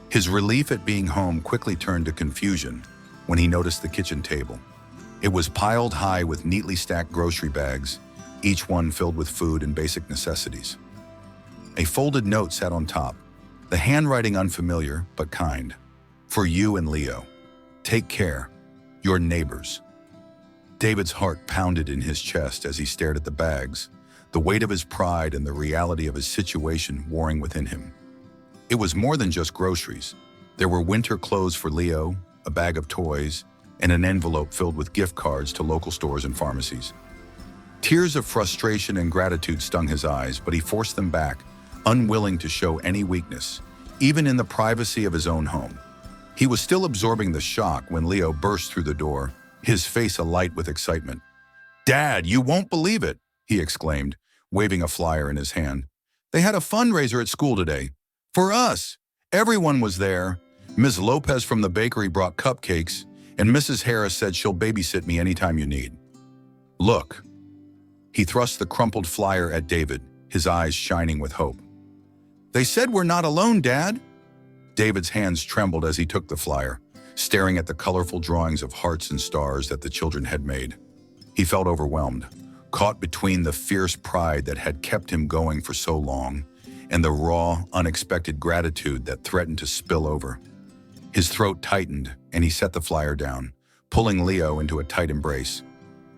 His relief at being home quickly turned to confusion when he noticed the kitchen table. It was piled high with neatly stacked grocery bags, each one filled with food and basic necessities. A folded note sat on top, the handwriting unfamiliar but kind. For you and Leo. Take care. Your neighbors. David's heart pounded in his chest as he stared at the bags, the weight of his pride and the reality of his situation warring within him. It was more than just groceries. There were winter clothes for Leo, a bag of toys, and an envelope filled with gift cards to local stores and pharmacies. Tears of frustration and gratitude stung his eyes, but he forced them back, unwilling to show any weakness, even in the privacy of his own home. He was still absorbing the shock when Leo burst through the door, his face alight with excitement. "Dad, you won't believe it," he exclaimed, waving a flyer in his hand. "They had a fundraiser at school today. For us. Everyone was there. Ms. Lopez from the bakery brought cupcakes, and Mrs. Harris said she'll babysit me anytime you need. Look." He thrust the crumpled flyer at David, his eyes shining with hope. "They said we're not alone, Dad." David's hands trembled as he took the flyer, staring at the colorful drawings of hearts and stars that the children had made. He felt overwhelmed, caught between the fierce pride that had kept him going for so long and the raw, unexpected gratitude that threatened to spill over. His throat tightened, and he set the flyer down, pulling Leo into a tight embrace.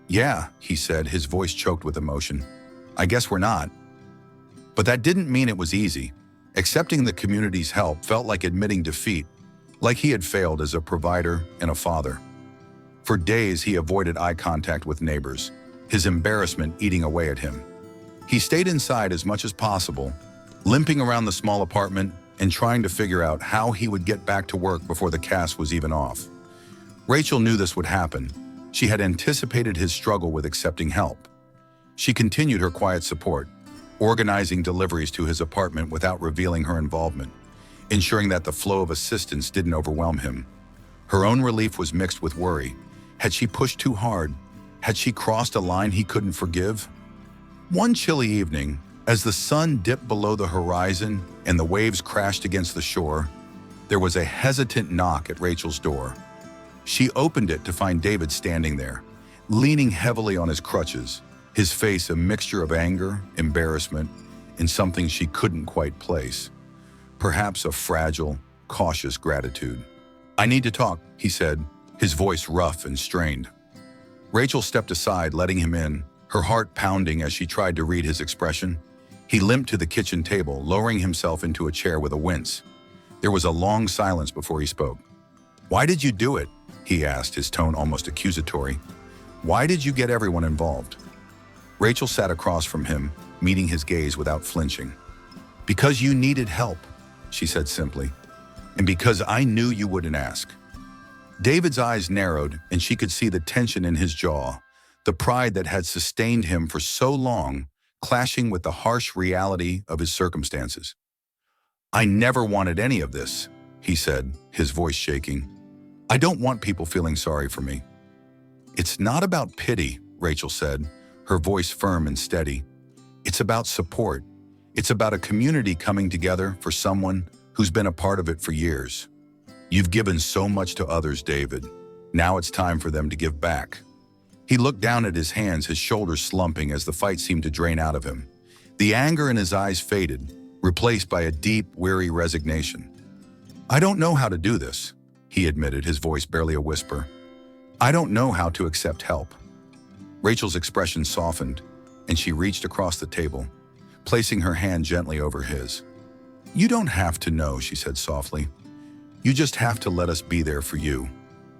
"Yeah," he said, his voice choked with emotion. "I guess we're not." But that didn't mean it was easy. Accepting the community's help felt like admitting defeat, like he had failed as a provider and a father. For days, he avoided eye contact with neighbors, his embarrassment eating away at him. He stayed inside as much as possible, limping around the small apartment and trying to figure out how he would get back to work before the cast was even off. Rachel knew this would happen. She had anticipated his struggle with accepting help. She continued her quiet support, organizing deliveries to his apartment without revealing her involvement, ensuring that the flow of assistance didn't overwhelm him. Her own relief was mixed with worry. Had she pushed too hard? Had she crossed a line he couldn't forgive? One chilly evening, as the sun dipped below the horizon and the waves crashed against the shore, there was a hesitant knock at Rachel's door. She opened it to find David standing there, leaning heavily on his crutches, his face a mixture of anger, embarrassment, and something she couldn't quite place. Perhaps a fragile, cautious gratitude. "I need to talk," he said, his voice rough and strained. Rachel stepped aside, letting him in, her heart pounding as she tried to read his expression. He limped to the kitchen table, lowering himself into a chair with a wince. There was a long silence before he spoke. "Why did you do it?" he asked, his tone almost accusatory. "Why did you get everyone involved?" Rachel sat across from him, meeting his gaze without flinching. "Because you needed help," she said simply, "and because I knew you wouldn't ask." David's eyes narrowed, and she could see the tension in his jaw, the pride that had sustained him for so long, clashing with the harsh reality of his circumstances. "I never wanted any of this," he said, his voice shaking. "I don't want people feeling sorry for me." "It's not about pity," Rachel said, her voice firm and steady. "It's about support. It's about a community coming together for someone who's been a part of it for years. You've given so much to others, David. Now it's time for them to give back." He looked down at his hands, his shoulders slumping as the fight seemed to drain out of him. The anger in his eyes faded, replaced by a deep, weary resignation. "I don't know how to do this," he admitted, his voice barely a whisper. "I don't know how to accept help." Rachel's expression softened, and she reached across the table, placing her hand gently over his. "You don't have to know," she said softly. "You just have to let us be there for you,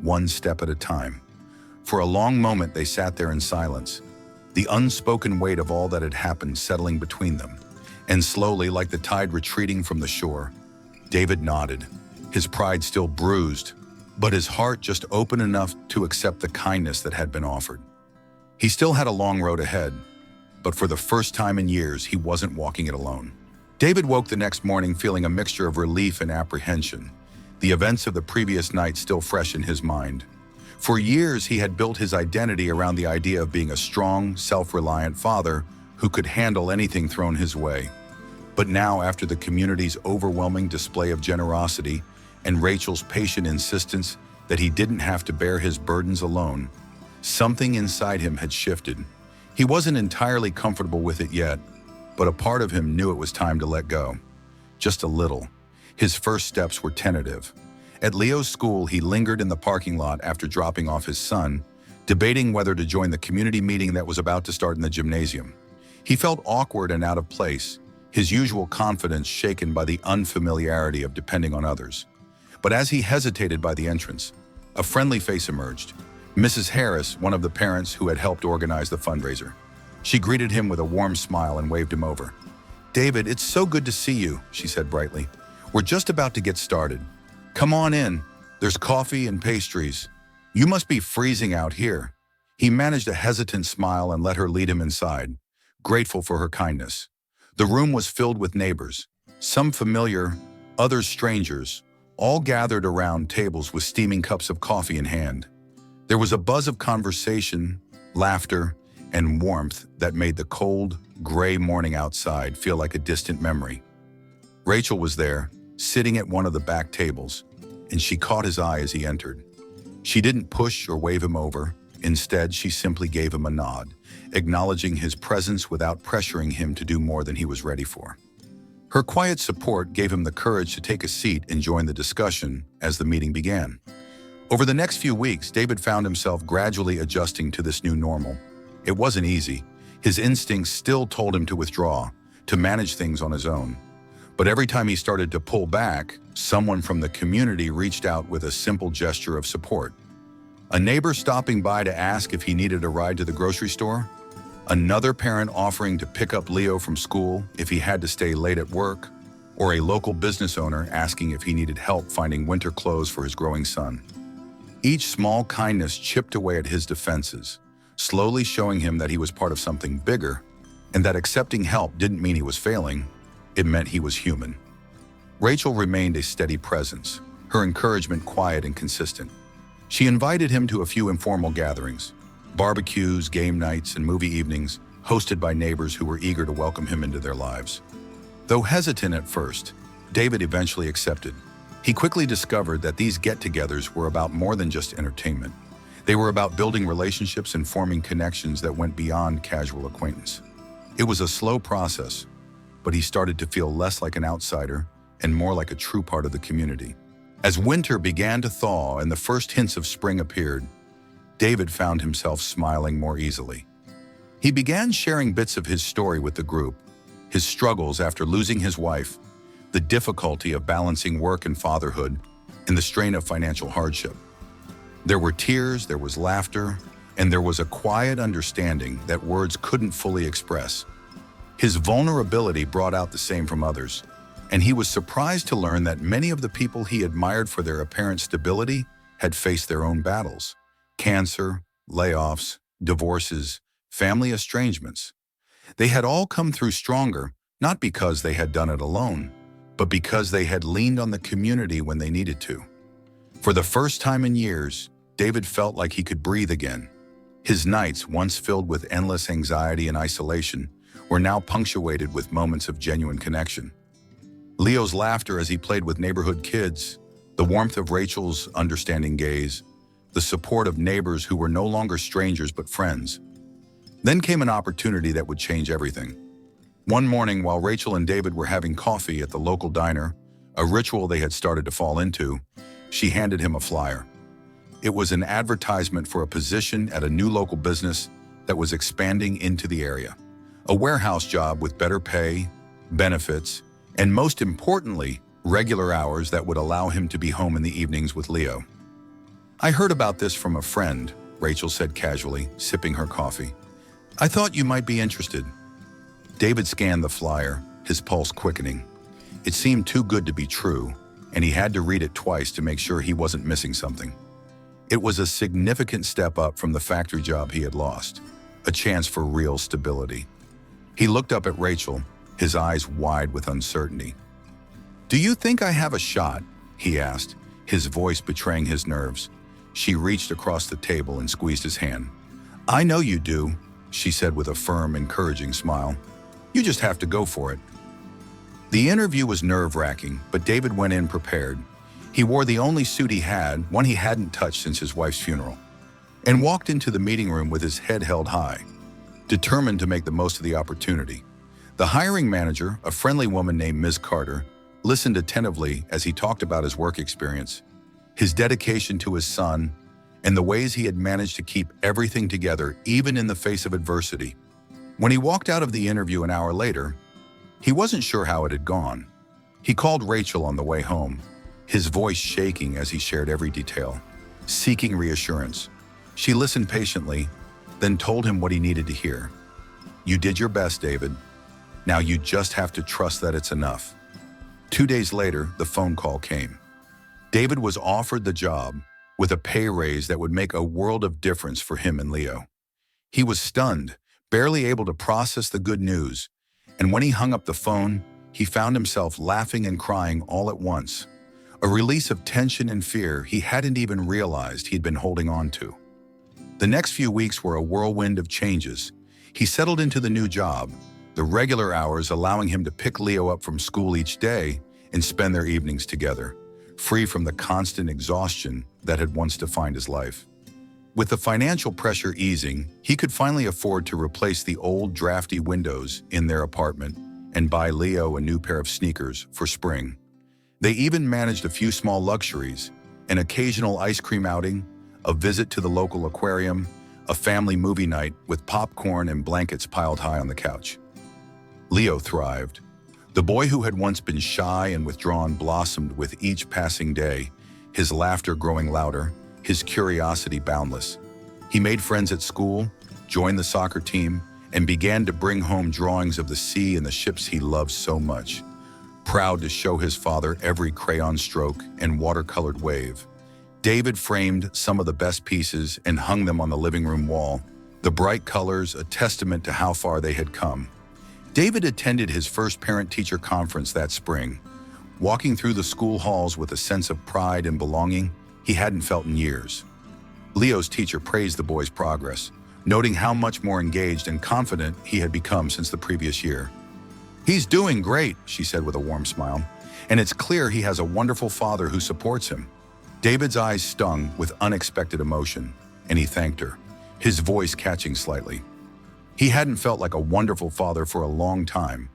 one step at a time." For a long moment they sat there in silence, the unspoken weight of all that had happened settling between them. And slowly, like the tide retreating from the shore, David nodded, his pride still bruised, but his heart just open enough to accept the kindness that had been offered. He still had a long road ahead, but for the first time in years, he wasn't walking it alone. David woke the next morning feeling a mixture of relief and apprehension, the events of the previous night still fresh in his mind. For years, he had built his identity around the idea of being a strong, self-reliant father who could handle anything thrown his way. But now, after the community's overwhelming display of generosity and Rachel's patient insistence that he didn't have to bear his burdens alone, something inside him had shifted. He wasn't entirely comfortable with it yet, but a part of him knew it was time to let go. Just a little. His first steps were tentative. At Leo's school, he lingered in the parking lot after dropping off his son, debating whether to join the community meeting that was about to start in the gymnasium. He felt awkward and out of place, his usual confidence shaken by the unfamiliarity of depending on others. But as he hesitated by the entrance, a friendly face emerged. Mrs. Harris, one of the parents who had helped organize the fundraiser. She greeted him with a warm smile and waved him over. "David, it's so good to see you," she said brightly. "We're just about to get started. Come on in. There's coffee and pastries. You must be freezing out here." He managed a hesitant smile and let her lead him inside, grateful for her kindness. The room was filled with neighbors, some familiar, others strangers, all gathered around tables with steaming cups of coffee in hand. There was a buzz of conversation, laughter, and warmth that made the cold, gray morning outside feel like a distant memory. Rachel was there, sitting at one of the back tables, and she caught his eye as he entered. She didn't push or wave him over. Instead, she simply gave him a nod, acknowledging his presence without pressuring him to do more than he was ready for. Her quiet support gave him the courage to take a seat and join the discussion as the meeting began. Over the next few weeks, David found himself gradually adjusting to this new normal. It wasn't easy. His instincts still told him to withdraw, to manage things on his own. But every time he started to pull back, someone from the community reached out with a simple gesture of support. A neighbor stopping by to ask if he needed a ride to the grocery store, another parent offering to pick up Leo from school if he had to stay late at work, or a local business owner asking if he needed help finding winter clothes for his growing son. Each small kindness chipped away at his defenses, slowly showing him that he was part of something bigger, and that accepting help didn't mean he was failing. It meant he was human. Rachel remained a steady presence, her encouragement quiet and consistent. She invited him to a few informal gatherings, barbecues, game nights, and movie evenings, hosted by neighbors who were eager to welcome him into their lives. Though hesitant at first, David eventually accepted. He quickly discovered that these get-togethers were about more than just entertainment. They were about building relationships and forming connections that went beyond casual acquaintance. It was a slow process, but he started to feel less like an outsider and more like a true part of the community. As winter began to thaw and the first hints of spring appeared, David found himself smiling more easily. He began sharing bits of his story with the group, his struggles after losing his wife, the difficulty of balancing work and fatherhood, and the strain of financial hardship. There were tears, there was laughter, and there was a quiet understanding that words couldn't fully express. His vulnerability brought out the same from others, and he was surprised to learn that many of the people he admired for their apparent stability had faced their own battles: cancer, layoffs, divorces, family estrangements. They had all come through stronger, not because they had done it alone, but because they had leaned on the community when they needed to. For the first time in years, David felt like he could breathe again. His nights, once filled with endless anxiety and isolation, were now punctuated with moments of genuine connection. Leo's laughter as he played with neighborhood kids, the warmth of Rachel's understanding gaze, the support of neighbors who were no longer strangers but friends. Then came an opportunity that would change everything. One morning, while Rachel and David were having coffee at the local diner, a ritual they had started to fall into, she handed him a flyer. It was an advertisement for a position at a new local business that was expanding into the area. A warehouse job with better pay, benefits, and most importantly, regular hours that would allow him to be home in the evenings with Leo. "I heard about this from a friend," Rachel said casually, sipping her coffee. "I thought you might be interested." David scanned the flyer, his pulse quickening. It seemed too good to be true, and he had to read it twice to make sure he wasn't missing something. It was a significant step up from the factory job he had lost, a chance for real stability. He looked up at Rachel, his eyes wide with uncertainty. "Do you think I have a shot?" he asked, his voice betraying his nerves. She reached across the table and squeezed his hand. "I know you do," she said with a firm, encouraging smile. "You just have to go for it." The interview was nerve-wracking, but David went in prepared. He wore the only suit he had, one he hadn't touched since his wife's funeral, and walked into the meeting room with his head held high, determined to make the most of the opportunity. The hiring manager, a friendly woman named Ms. Carter, listened attentively as he talked about his work experience, his dedication to his son, and the ways he had managed to keep everything together even in the face of adversity. When he walked out of the interview an hour later, he wasn't sure how it had gone. He called Rachel on the way home, his voice shaking as he shared every detail, seeking reassurance. She listened patiently, then told him what he needed to hear. "You did your best, David. Now you just have to trust that it's enough." 2 days later, the phone call came. David was offered the job with a pay raise that would make a world of difference for him and Leo. He was stunned, barely able to process the good news, and when he hung up the phone, he found himself laughing and crying all at once, a release of tension and fear he hadn't even realized he'd been holding on to. The next few weeks were a whirlwind of changes. He settled into the new job, the regular hours allowing him to pick Leo up from school each day and spend their evenings together, free from the constant exhaustion that had once defined his life. With the financial pressure easing, he could finally afford to replace the old drafty windows in their apartment and buy Leo a new pair of sneakers for spring. They even managed a few small luxuries, an occasional ice cream outing, a visit to the local aquarium, a family movie night with popcorn and blankets piled high on the couch. Leo thrived. The boy who had once been shy and withdrawn blossomed with each passing day, his laughter growing louder, his curiosity boundless. He made friends at school, joined the soccer team, and began to bring home drawings of the sea and the ships he loved so much, proud to show his father every crayon stroke and watercolored wave. David framed some of the best pieces and hung them on the living room wall, the bright colors a testament to how far they had come. David attended his first parent-teacher conference that spring, walking through the school halls with a sense of pride and belonging he hadn't felt in years. Leo's teacher praised the boy's progress, noting how much more engaged and confident he had become since the previous year. "He's doing great," she said with a warm smile, "and it's clear he has a wonderful father who supports him." David's eyes stung with unexpected emotion, and he thanked her, his voice catching slightly. He hadn't felt like a wonderful father for a long time,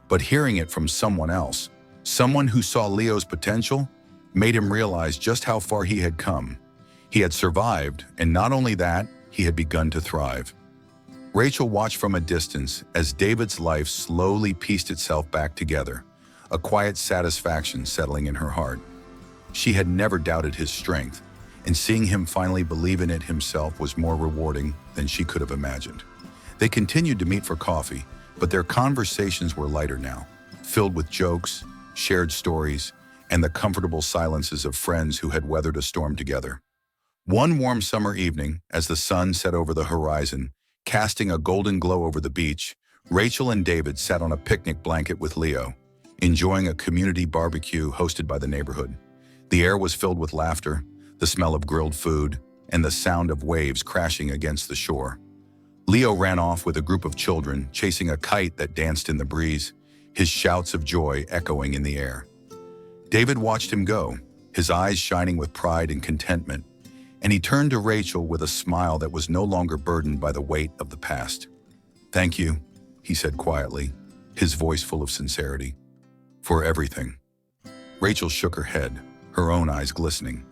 but hearing it from someone else, someone who saw Leo's potential, made him realize just how far he had come. He had survived, and not only that, he had begun to thrive. Rachel watched from a distance as David's life slowly pieced itself back together, a quiet satisfaction settling in her heart. She had never doubted his strength, and seeing him finally believe in it himself was more rewarding than she could have imagined. They continued to meet for coffee, but their conversations were lighter now, filled with jokes, shared stories, and the comfortable silences of friends who had weathered a storm together. One warm summer evening, as the sun set over the horizon, casting a golden glow over the beach, Rachel and David sat on a picnic blanket with Leo, enjoying a community barbecue hosted by the neighborhood. The air was filled with laughter, the smell of grilled food, and the sound of waves crashing against the shore. Leo ran off with a group of children, chasing a kite that danced in the breeze, his shouts of joy echoing in the air. David watched him go, his eyes shining with pride and contentment, and he turned to Rachel with a smile that was no longer burdened by the weight of the past. "Thank you," he said quietly, his voice full of sincerity, "for everything." Rachel shook her head, her own eyes glistening.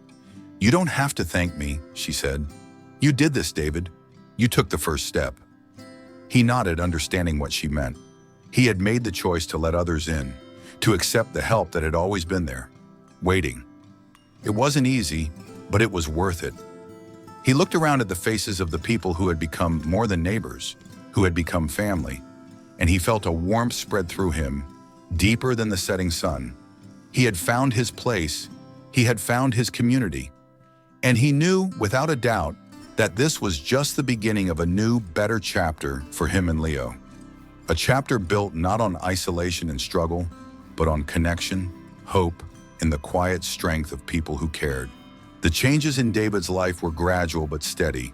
"You don't have to thank me," she said. "You did this, David. You took the first step." He nodded, understanding what she meant. He had made the choice to let others in, to accept the help that had always been there, waiting. It wasn't easy, but it was worth it. He looked around at the faces of the people who had become more than neighbors, who had become family, and he felt a warmth spread through him, deeper than the setting sun. He had found his place, he had found his community, and he knew, without a doubt, that this was just the beginning of a new, better chapter for him and Leo. A chapter built not on isolation and struggle, but on connection, hope, and the quiet strength of people who cared. The changes in David's life were gradual but steady,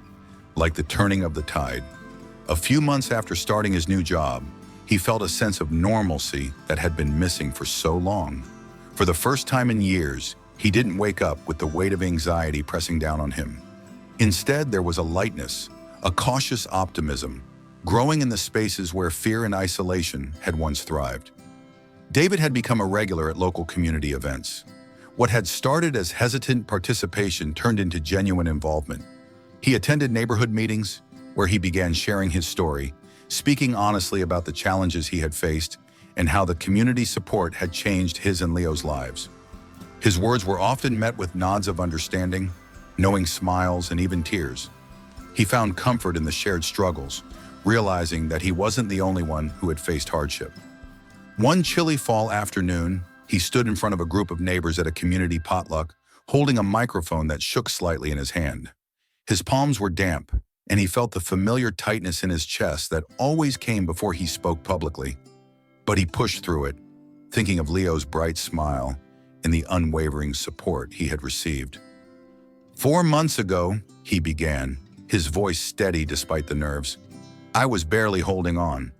like the turning of the tide. A few months after starting his new job, he felt a sense of normalcy that had been missing for so long. For the first time in years, he didn't wake up with the weight of anxiety pressing down on him. Instead, there was a lightness, a cautious optimism, growing in the spaces where fear and isolation had once thrived. David had become a regular at local community events. What had started as hesitant participation turned into genuine involvement. He attended neighborhood meetings, where he began sharing his story, speaking honestly about the challenges he had faced and how the community support had changed his and Leo's lives. His words were often met with nods of understanding, knowing smiles, and even tears. He found comfort in the shared struggles, realizing that he wasn't the only one who had faced hardship. One chilly fall afternoon, he stood in front of a group of neighbors at a community potluck, holding a microphone that shook slightly in his hand. His palms were damp, and he felt the familiar tightness in his chest that always came before he spoke publicly. But he pushed through it, thinking of Leo's bright smile and the unwavering support he had received. "4 months ago," he began, his voice steady despite the nerves, "I was barely holding on.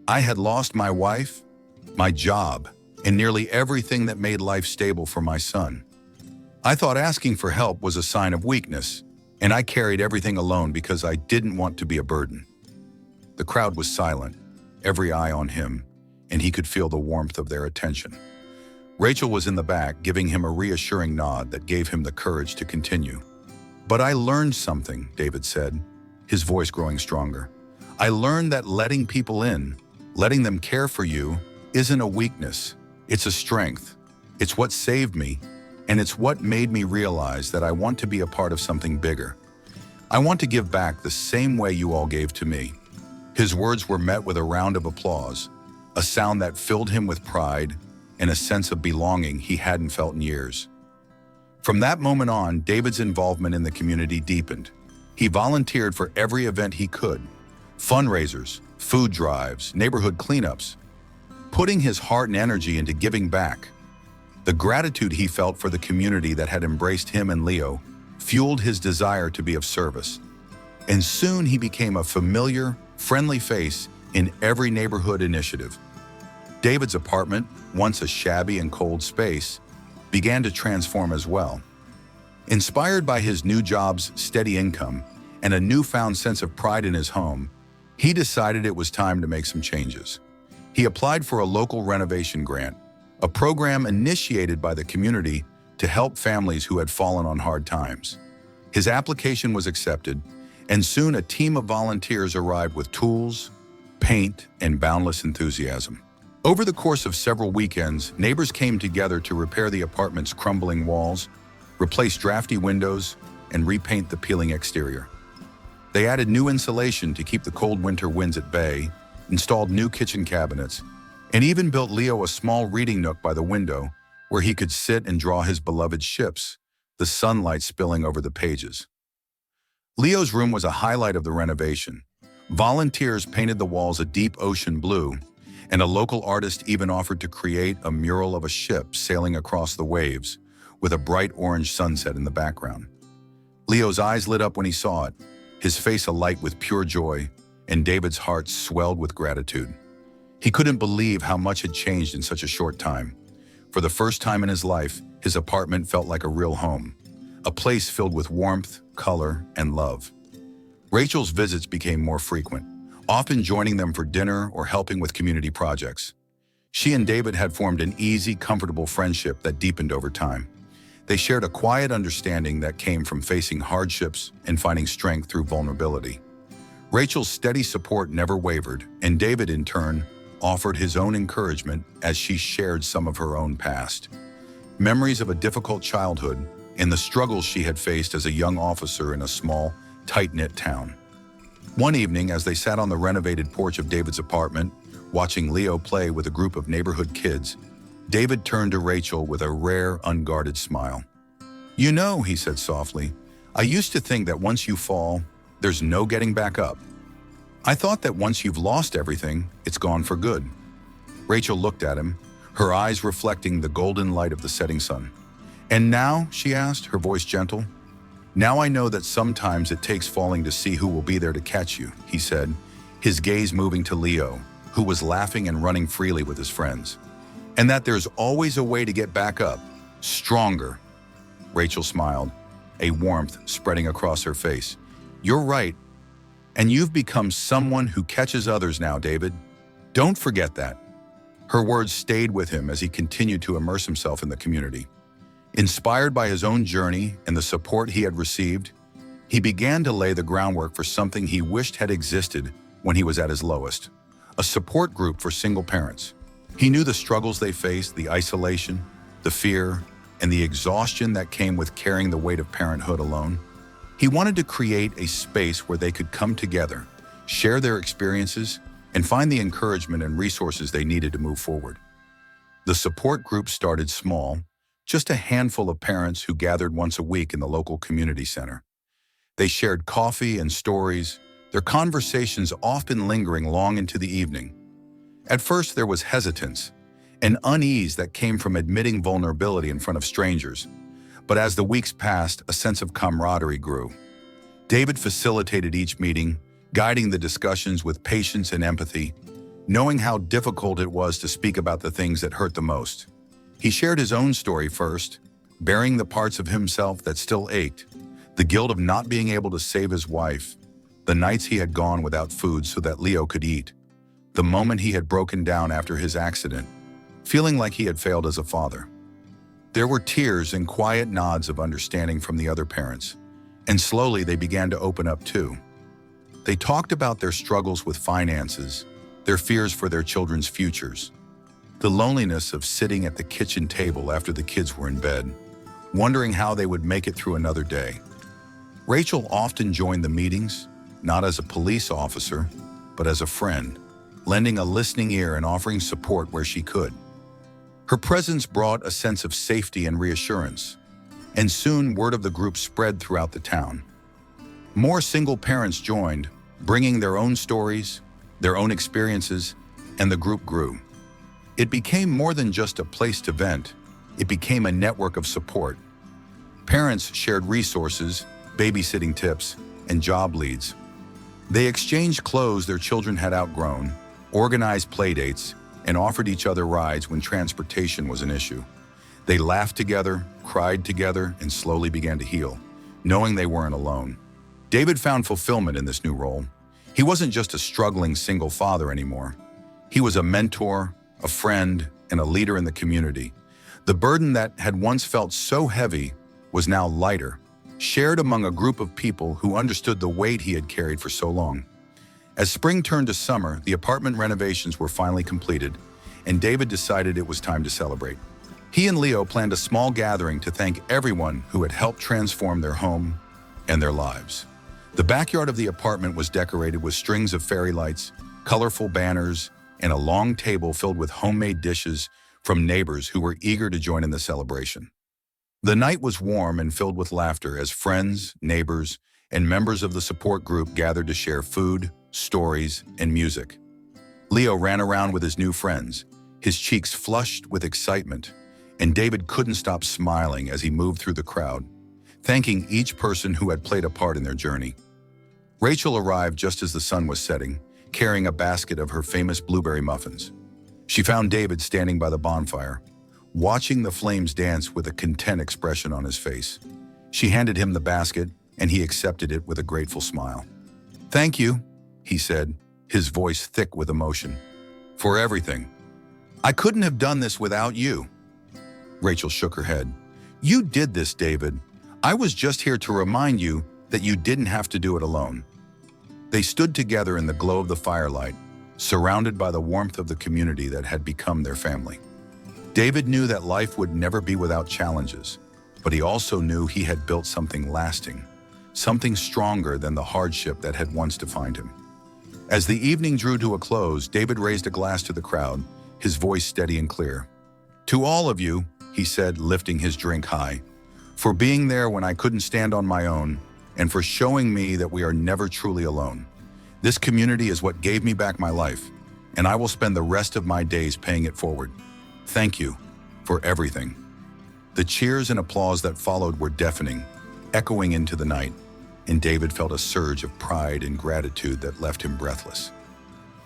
I had lost my wife, my job, and nearly everything that made life stable for my son. I thought asking for help was a sign of weakness, and I carried everything alone because I didn't want to be a burden." The crowd was silent, every eye on him, and he could feel the warmth of their attention. Rachel was in the back, giving him a reassuring nod that gave him the courage to continue. "But I learned something," David said, his voice growing stronger. "I learned that letting people in, letting them care for you, isn't a weakness. It's a strength. It's what saved me, and it's what made me realize that I want to be a part of something bigger. I want to give back the same way you all gave to me." His words were met with a round of applause, a sound that filled him with pride and a sense of belonging he hadn't felt in years. From that moment on, David's involvement in the community deepened. He volunteered for every event he could, fundraisers, food drives, neighborhood cleanups, putting his heart and energy into giving back. The gratitude he felt for the community that had embraced him and Leo fueled his desire to be of service. And soon he became a familiar, friendly face in every neighborhood initiative. David's apartment, once a shabby and cold space, began to transform as well. Inspired by his new job's steady income and a newfound sense of pride in his home, he decided it was time to make some changes. He applied for a local renovation grant, a program initiated by the community to help families who had fallen on hard times. His application was accepted, and soon a team of volunteers arrived with tools, paint, and boundless enthusiasm. Over the course of several weekends, neighbors came together to repair the apartment's crumbling walls, replace drafty windows, and repaint the peeling exterior. They added new insulation to keep the cold winter winds at bay, installed new kitchen cabinets, and even built Leo a small reading nook by the window where he could sit and draw his beloved ships, the sunlight spilling over the pages. Leo's room was a highlight of the renovation. Volunteers painted the walls a deep ocean blue, and a local artist even offered to create a mural of a ship sailing across the waves with a bright orange sunset in the background. Leo's eyes lit up when he saw it, his face alight with pure joy, and David's heart swelled with gratitude. He couldn't believe how much had changed in such a short time. For the first time in his life, his apartment felt like a real home, a place filled with warmth, color, and love. Rachel's visits became more frequent, often joining them for dinner or helping with community projects. She and David had formed an easy, comfortable friendship that deepened over time. They shared a quiet understanding that came from facing hardships and finding strength through vulnerability. Rachel's steady support never wavered, and David, in turn, offered his own encouragement as she shared some of her own past. Memories of a difficult childhood and the struggles she had faced as a young officer in a small, tight-knit town. One evening, as they sat on the renovated porch of David's apartment, watching Leo play with a group of neighborhood kids, David turned to Rachel with a rare, unguarded smile. "You know," he said softly, "I used to think that once you fall, there's no getting back up. I thought that once you've lost everything, it's gone for good." Rachel looked at him, her eyes reflecting the golden light of the setting sun. "And now," she asked, her voice gentle, "now I know that sometimes it takes falling to see who will be there to catch you," he said, his gaze moving to Leo, who was laughing and running freely with his friends. "And that there's always a way to get back up, stronger." Rachel smiled, a warmth spreading across her face. "You're right. And you've become someone who catches others now, David. Don't forget that." Her words stayed with him as he continued to immerse himself in the community. Inspired by his own journey and the support he had received, he began to lay the groundwork for something he wished had existed when he was at his lowest: a support group for single parents. He knew the struggles they faced, the isolation, the fear, and the exhaustion that came with carrying the weight of parenthood alone. He wanted to create a space where they could come together, share their experiences, and find the encouragement and resources they needed to move forward. The support group started small, just a handful of parents who gathered once a week in the local community center. They shared coffee and stories, their conversations often lingering long into the evening. At first, there was hesitance, an unease that came from admitting vulnerability in front of strangers. But as the weeks passed, a sense of camaraderie grew. David facilitated each meeting, guiding the discussions with patience and empathy, knowing how difficult it was to speak about the things that hurt the most. He shared his own story first, bearing the parts of himself that still ached, the guilt of not being able to save his wife, the nights he had gone without food so that Leo could eat, the moment he had broken down after his accident, feeling like he had failed as a father. There were tears and quiet nods of understanding from the other parents, and slowly they began to open up too. They talked about their struggles with finances, their fears for their children's futures, the loneliness of sitting at the kitchen table after the kids were in bed, wondering how they would make it through another day. Rachel often joined the meetings, not as a police officer, but as a friend, lending a listening ear and offering support where she could. Her presence brought a sense of safety and reassurance, and soon word of the group spread throughout the town. More single parents joined, bringing their own stories, their own experiences, and the group grew. It became more than just a place to vent. It became a network of support. Parents shared resources, babysitting tips, and job leads. They exchanged clothes their children had outgrown, organized playdates, and offered each other rides when transportation was an issue. They laughed together, cried together, and slowly began to heal, knowing they weren't alone. David found fulfillment in this new role. He wasn't just a struggling single father anymore. He was a mentor, a friend, and a leader in the community. The burden that had once felt so heavy was now lighter, shared among a group of people who understood the weight he had carried for so long. As spring turned to summer, the apartment renovations were finally completed, and David decided it was time to celebrate. He and Leo planned a small gathering to thank everyone who had helped transform their home and their lives. The backyard of the apartment was decorated with strings of fairy lights, colorful banners, and a long table filled with homemade dishes from neighbors who were eager to join in the celebration. The night was warm and filled with laughter as friends, neighbors, and members of the support group gathered to share food, stories, and music. Leo ran around with his new friends, his cheeks flushed with excitement, and David couldn't stop smiling as he moved through the crowd, thanking each person who had played a part in their journey. Rachel arrived just as the sun was setting, carrying a basket of her famous blueberry muffins. She found David standing by the bonfire, watching the flames dance with a content expression on his face. She handed him the basket, and he accepted it with a grateful smile. "Thank you," he said, his voice thick with emotion, "for everything. I couldn't have done this without you." Rachel shook her head. "You did this, David. I was just here to remind you that you didn't have to do it alone." They stood together in the glow of the firelight, surrounded by the warmth of the community that had become their family. David knew that life would never be without challenges, but he also knew he had built something lasting, something stronger than the hardship that had once defined him. As the evening drew to a close, David raised a glass to the crowd, his voice steady and clear. "To all of you," he said, lifting his drink high, "for being there when I couldn't stand on my own, and for showing me that we are never truly alone. This community is what gave me back my life, and I will spend the rest of my days paying it forward. Thank you for everything." The cheers and applause that followed were deafening, echoing into the night, and David felt a surge of pride and gratitude that left him breathless.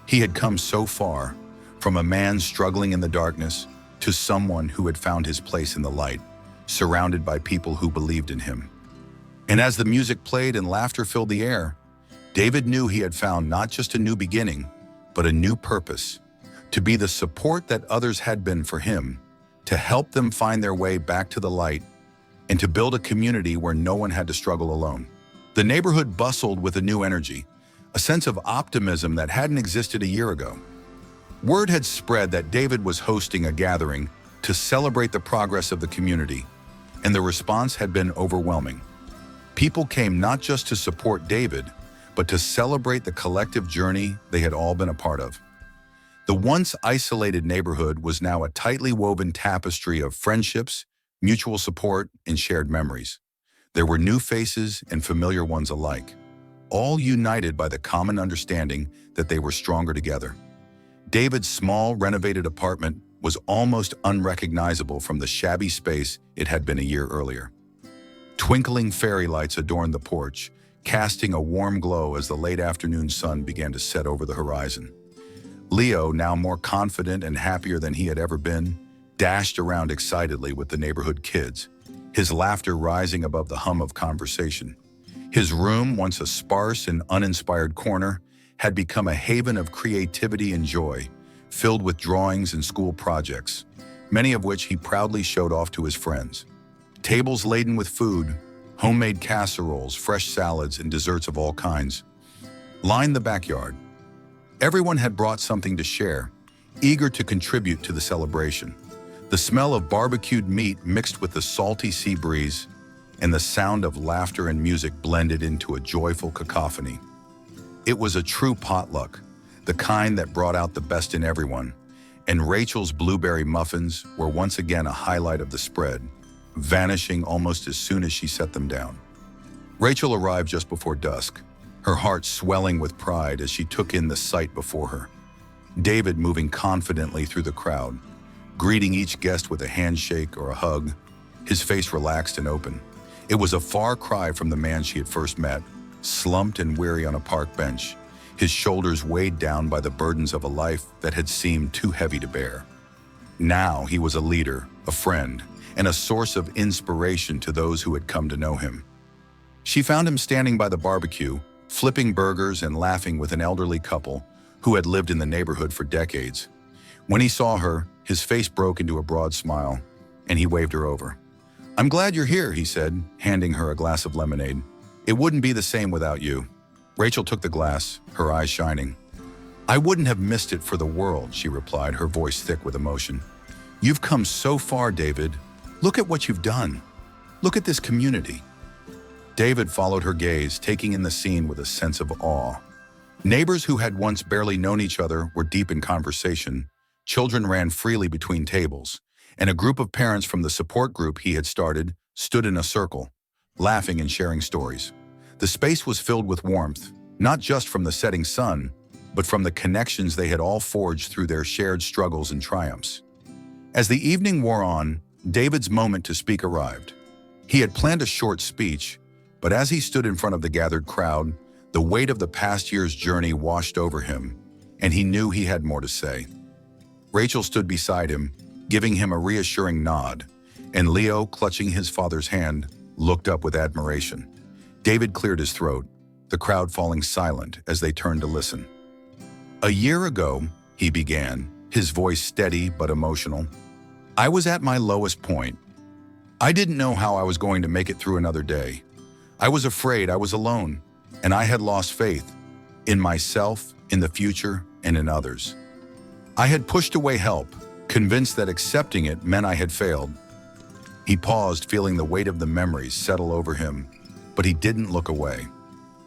He had come so far, from a man struggling in the darkness to someone who had found his place in the light, surrounded by people who believed in him. And as the music played and laughter filled the air, David knew he had found not just a new beginning, but a new purpose, to be the support that others had been for him, to help them find their way back to the light, and to build a community where no one had to struggle alone. The neighborhood bustled with a new energy, a sense of optimism that hadn't existed a year ago. Word had spread that David was hosting a gathering to celebrate the progress of the community, and the response had been overwhelming. People came not just to support David, but to celebrate the collective journey they had all been a part of. The once isolated neighborhood was now a tightly woven tapestry of friendships, mutual support, and shared memories. There were new faces and familiar ones alike, all united by the common understanding that they were stronger together. David's small, renovated apartment was almost unrecognizable from the shabby space it had been a year earlier. Twinkling fairy lights adorned the porch, casting a warm glow as the late afternoon sun began to set over the horizon. Leo, now more confident and happier than he had ever been, dashed around excitedly with the neighborhood kids, his laughter rising above the hum of conversation. His room, once a sparse and uninspired corner, had become a haven of creativity and joy, filled with drawings and school projects, many of which he proudly showed off to his friends. Tables laden with food, homemade casseroles, fresh salads, and desserts of all kinds lined the backyard. Everyone had brought something to share, eager to contribute to the celebration. The smell of barbecued meat mixed with the salty sea breeze, and the sound of laughter and music blended into a joyful cacophony. It was a true potluck, the kind that brought out the best in everyone, and Rachel's blueberry muffins were once again a highlight of the spread, vanishing almost as soon as she set them down. Rachel arrived just before dusk, her heart swelling with pride as she took in the sight before her. David moving confidently through the crowd, greeting each guest with a handshake or a hug, his face relaxed and open. It was a far cry from the man she had first met, slumped and weary on a park bench, his shoulders weighed down by the burdens of a life that had seemed too heavy to bear. Now he was a leader, a friend, and a source of inspiration to those who had come to know him. She found him standing by the barbecue, flipping burgers and laughing with an elderly couple who had lived in the neighborhood for decades. When he saw her, his face broke into a broad smile, and he waved her over. "I'm glad you're here," he said, handing her a glass of lemonade. "It wouldn't be the same without you." Rachel took the glass, her eyes shining. "I wouldn't have missed it for the world," she replied, her voice thick with emotion. "You've come so far, David. Look at what you've done. Look at this community." David followed her gaze, taking in the scene with a sense of awe. Neighbors who had once barely known each other were deep in conversation. Children ran freely between tables, and a group of parents from the support group he had started stood in a circle, laughing and sharing stories. The space was filled with warmth, not just from the setting sun, but from the connections they had all forged through their shared struggles and triumphs. As the evening wore on, David's moment to speak arrived. He had planned a short speech, but as he stood in front of the gathered crowd, the weight of the past year's journey washed over him, and he knew he had more to say. Rachel stood beside him, giving him a reassuring nod, and Leo, clutching his father's hand, looked up with admiration. David cleared his throat, the crowd falling silent as they turned to listen. "A year ago," he began, his voice steady but emotional, "I was at my lowest point. I didn't know how I was going to make it through another day. I was afraid I was alone, and I had lost faith in myself, in the future, and in others. I had pushed away help, convinced that accepting it meant I had failed." He paused, feeling the weight of the memories settle over him, but he didn't look away.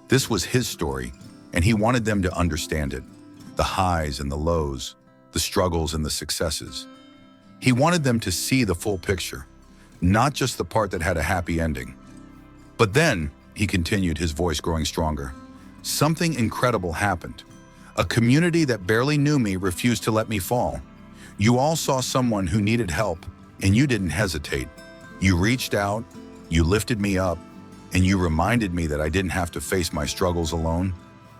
This was his story, and he wanted them to understand it. The highs and the lows, the struggles and the successes. He wanted them to see the full picture, not just the part that had a happy ending. "But then," he continued, his voice growing stronger, "something incredible happened. A community that barely knew me refused to let me fall. You all saw someone who needed help, and you didn't hesitate. You reached out, you lifted me up, and you reminded me that I didn't have to face my struggles alone,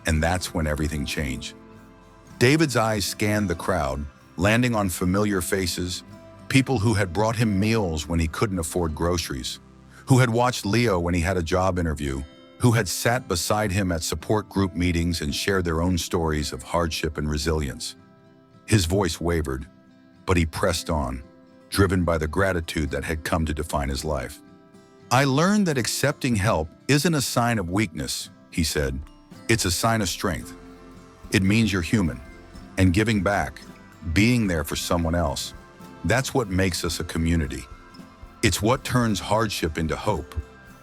and that's when everything changed." David's eyes scanned the crowd, landing on familiar faces, people who had brought him meals when he couldn't afford groceries, who had watched Leo when he had a job interview, who had sat beside him at support group meetings and shared their own stories of hardship and resilience. His voice wavered, but he pressed on, driven by the gratitude that had come to define his life. "I learned that accepting help isn't a sign of weakness," he said. "It's a sign of strength. It means you're human, and giving back, being there for someone else, that's what makes us a community. It's what turns hardship into hope,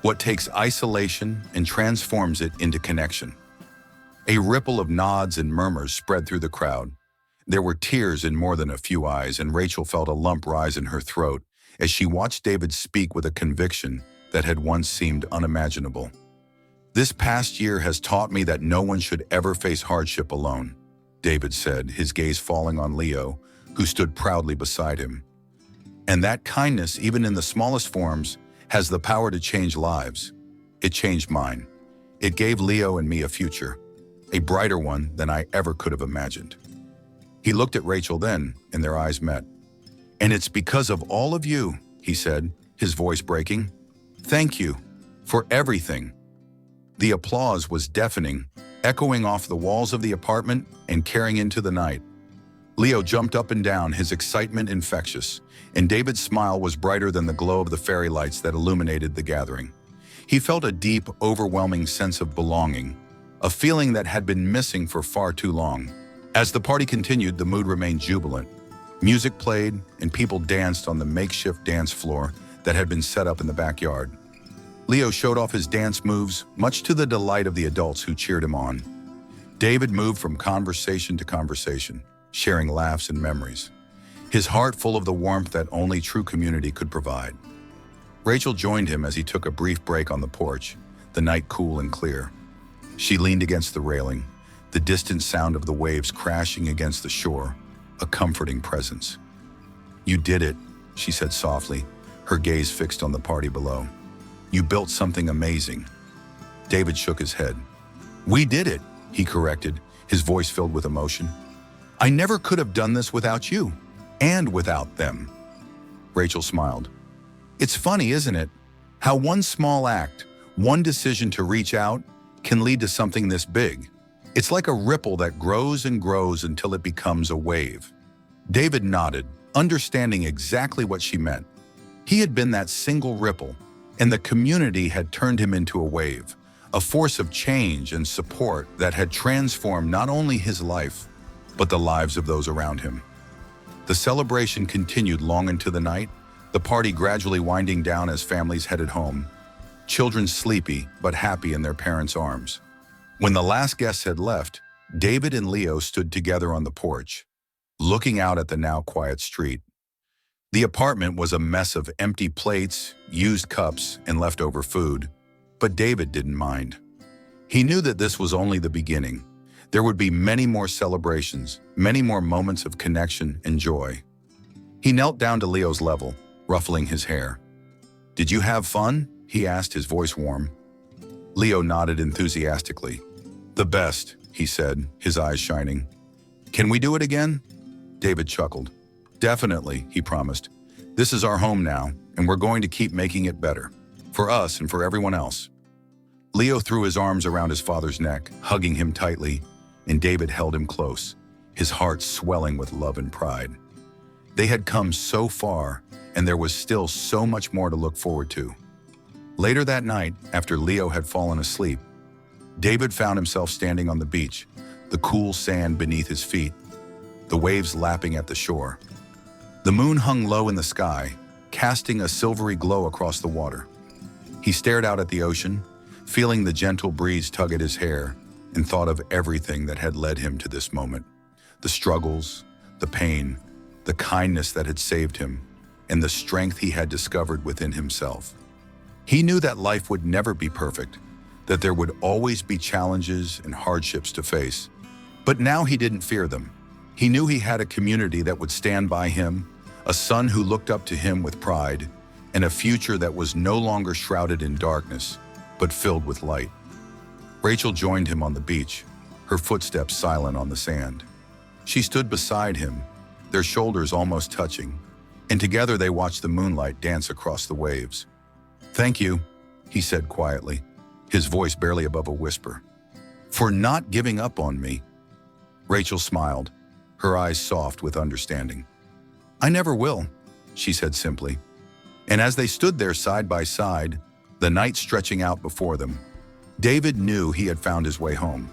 what takes isolation and transforms it into connection." A ripple of nods and murmurs spread through the crowd. There were tears in more than a few eyes, and Rachel felt a lump rise in her throat as she watched David speak with a conviction that had once seemed unimaginable. "This past year has taught me that no one should ever face hardship alone," David said, his gaze falling on Leo, who stood proudly beside him. "And that kindness, even in the smallest forms, has the power to change lives. It changed mine. It gave Leo and me a future, a brighter one than I ever could have imagined." He looked at Rachel then, and their eyes met. "And it's because of all of you," he said, his voice breaking. "Thank you for everything." The applause was deafening, echoing off the walls of the apartment and carrying into the night. Leo jumped up and down, his excitement infectious, and David's smile was brighter than the glow of the fairy lights that illuminated the gathering. He felt a deep, overwhelming sense of belonging, a feeling that had been missing for far too long. As the party continued, the mood remained jubilant. Music played, and people danced on the makeshift dance floor that had been set up in the backyard. Leo showed off his dance moves, much to the delight of the adults who cheered him on. David moved from conversation to conversation, sharing laughs and memories, his heart full of the warmth that only true community could provide. Rachel joined him as he took a brief break on the porch, the night cool and clear. She leaned against the railing, the distant sound of the waves crashing against the shore, a comforting presence. "You did it," she said softly, her gaze fixed on the party below. "You built something amazing." David shook his head. "We did it," he corrected, his voice filled with emotion. "I never could have done this without you, and without them." Rachel smiled. "It's funny, isn't it? How one small act, one decision to reach out, can lead to something this big. It's like a ripple that grows and grows until it becomes a wave." David nodded, understanding exactly what she meant. He had been that single ripple, and the community had turned him into a wave, a force of change and support that had transformed not only his life, but the lives of those around him. The celebration continued long into the night, the party gradually winding down as families headed home, children sleepy but happy in their parents' arms. When the last guests had left, David and Leo stood together on the porch, looking out at the now quiet street. The apartment was a mess of empty plates, used cups, and leftover food, but David didn't mind. He knew that this was only the beginning. There would be many more celebrations, many more moments of connection and joy. He knelt down to Leo's level, ruffling his hair. "Did you have fun?" he asked, his voice warm. Leo nodded enthusiastically. The best, he said, his eyes shining. Can we do it again? David chuckled. Definitely, he promised. This is our home now, and we're going to keep making it better. For us and for everyone else. Leo threw his arms around his father's neck, hugging him tightly, and David held him close, his heart swelling with love and pride. They had come so far, and there was still so much more to look forward to. Later that night, after Leo had fallen asleep, David found himself standing on the beach, the cool sand beneath his feet, the waves lapping at the shore. The moon hung low in the sky, casting a silvery glow across the water. He stared out at the ocean, feeling the gentle breeze tug at his hair, and thought of everything that had led him to this moment. The struggles, the pain, the kindness that had saved him, and the strength he had discovered within himself. He knew that life would never be perfect, that there would always be challenges and hardships to face. But now he didn't fear them. He knew he had a community that would stand by him, a son who looked up to him with pride, and a future that was no longer shrouded in darkness, but filled with light. Rachel joined him on the beach, her footsteps silent on the sand. She stood beside him, their shoulders almost touching, and together they watched the moonlight dance across the waves. Thank you, he said quietly, his voice barely above a whisper, for not giving up on me. Rachel smiled, her eyes soft with understanding. I never will, she said simply. And as they stood there side by side, the night stretching out before them, David knew he had found his way home.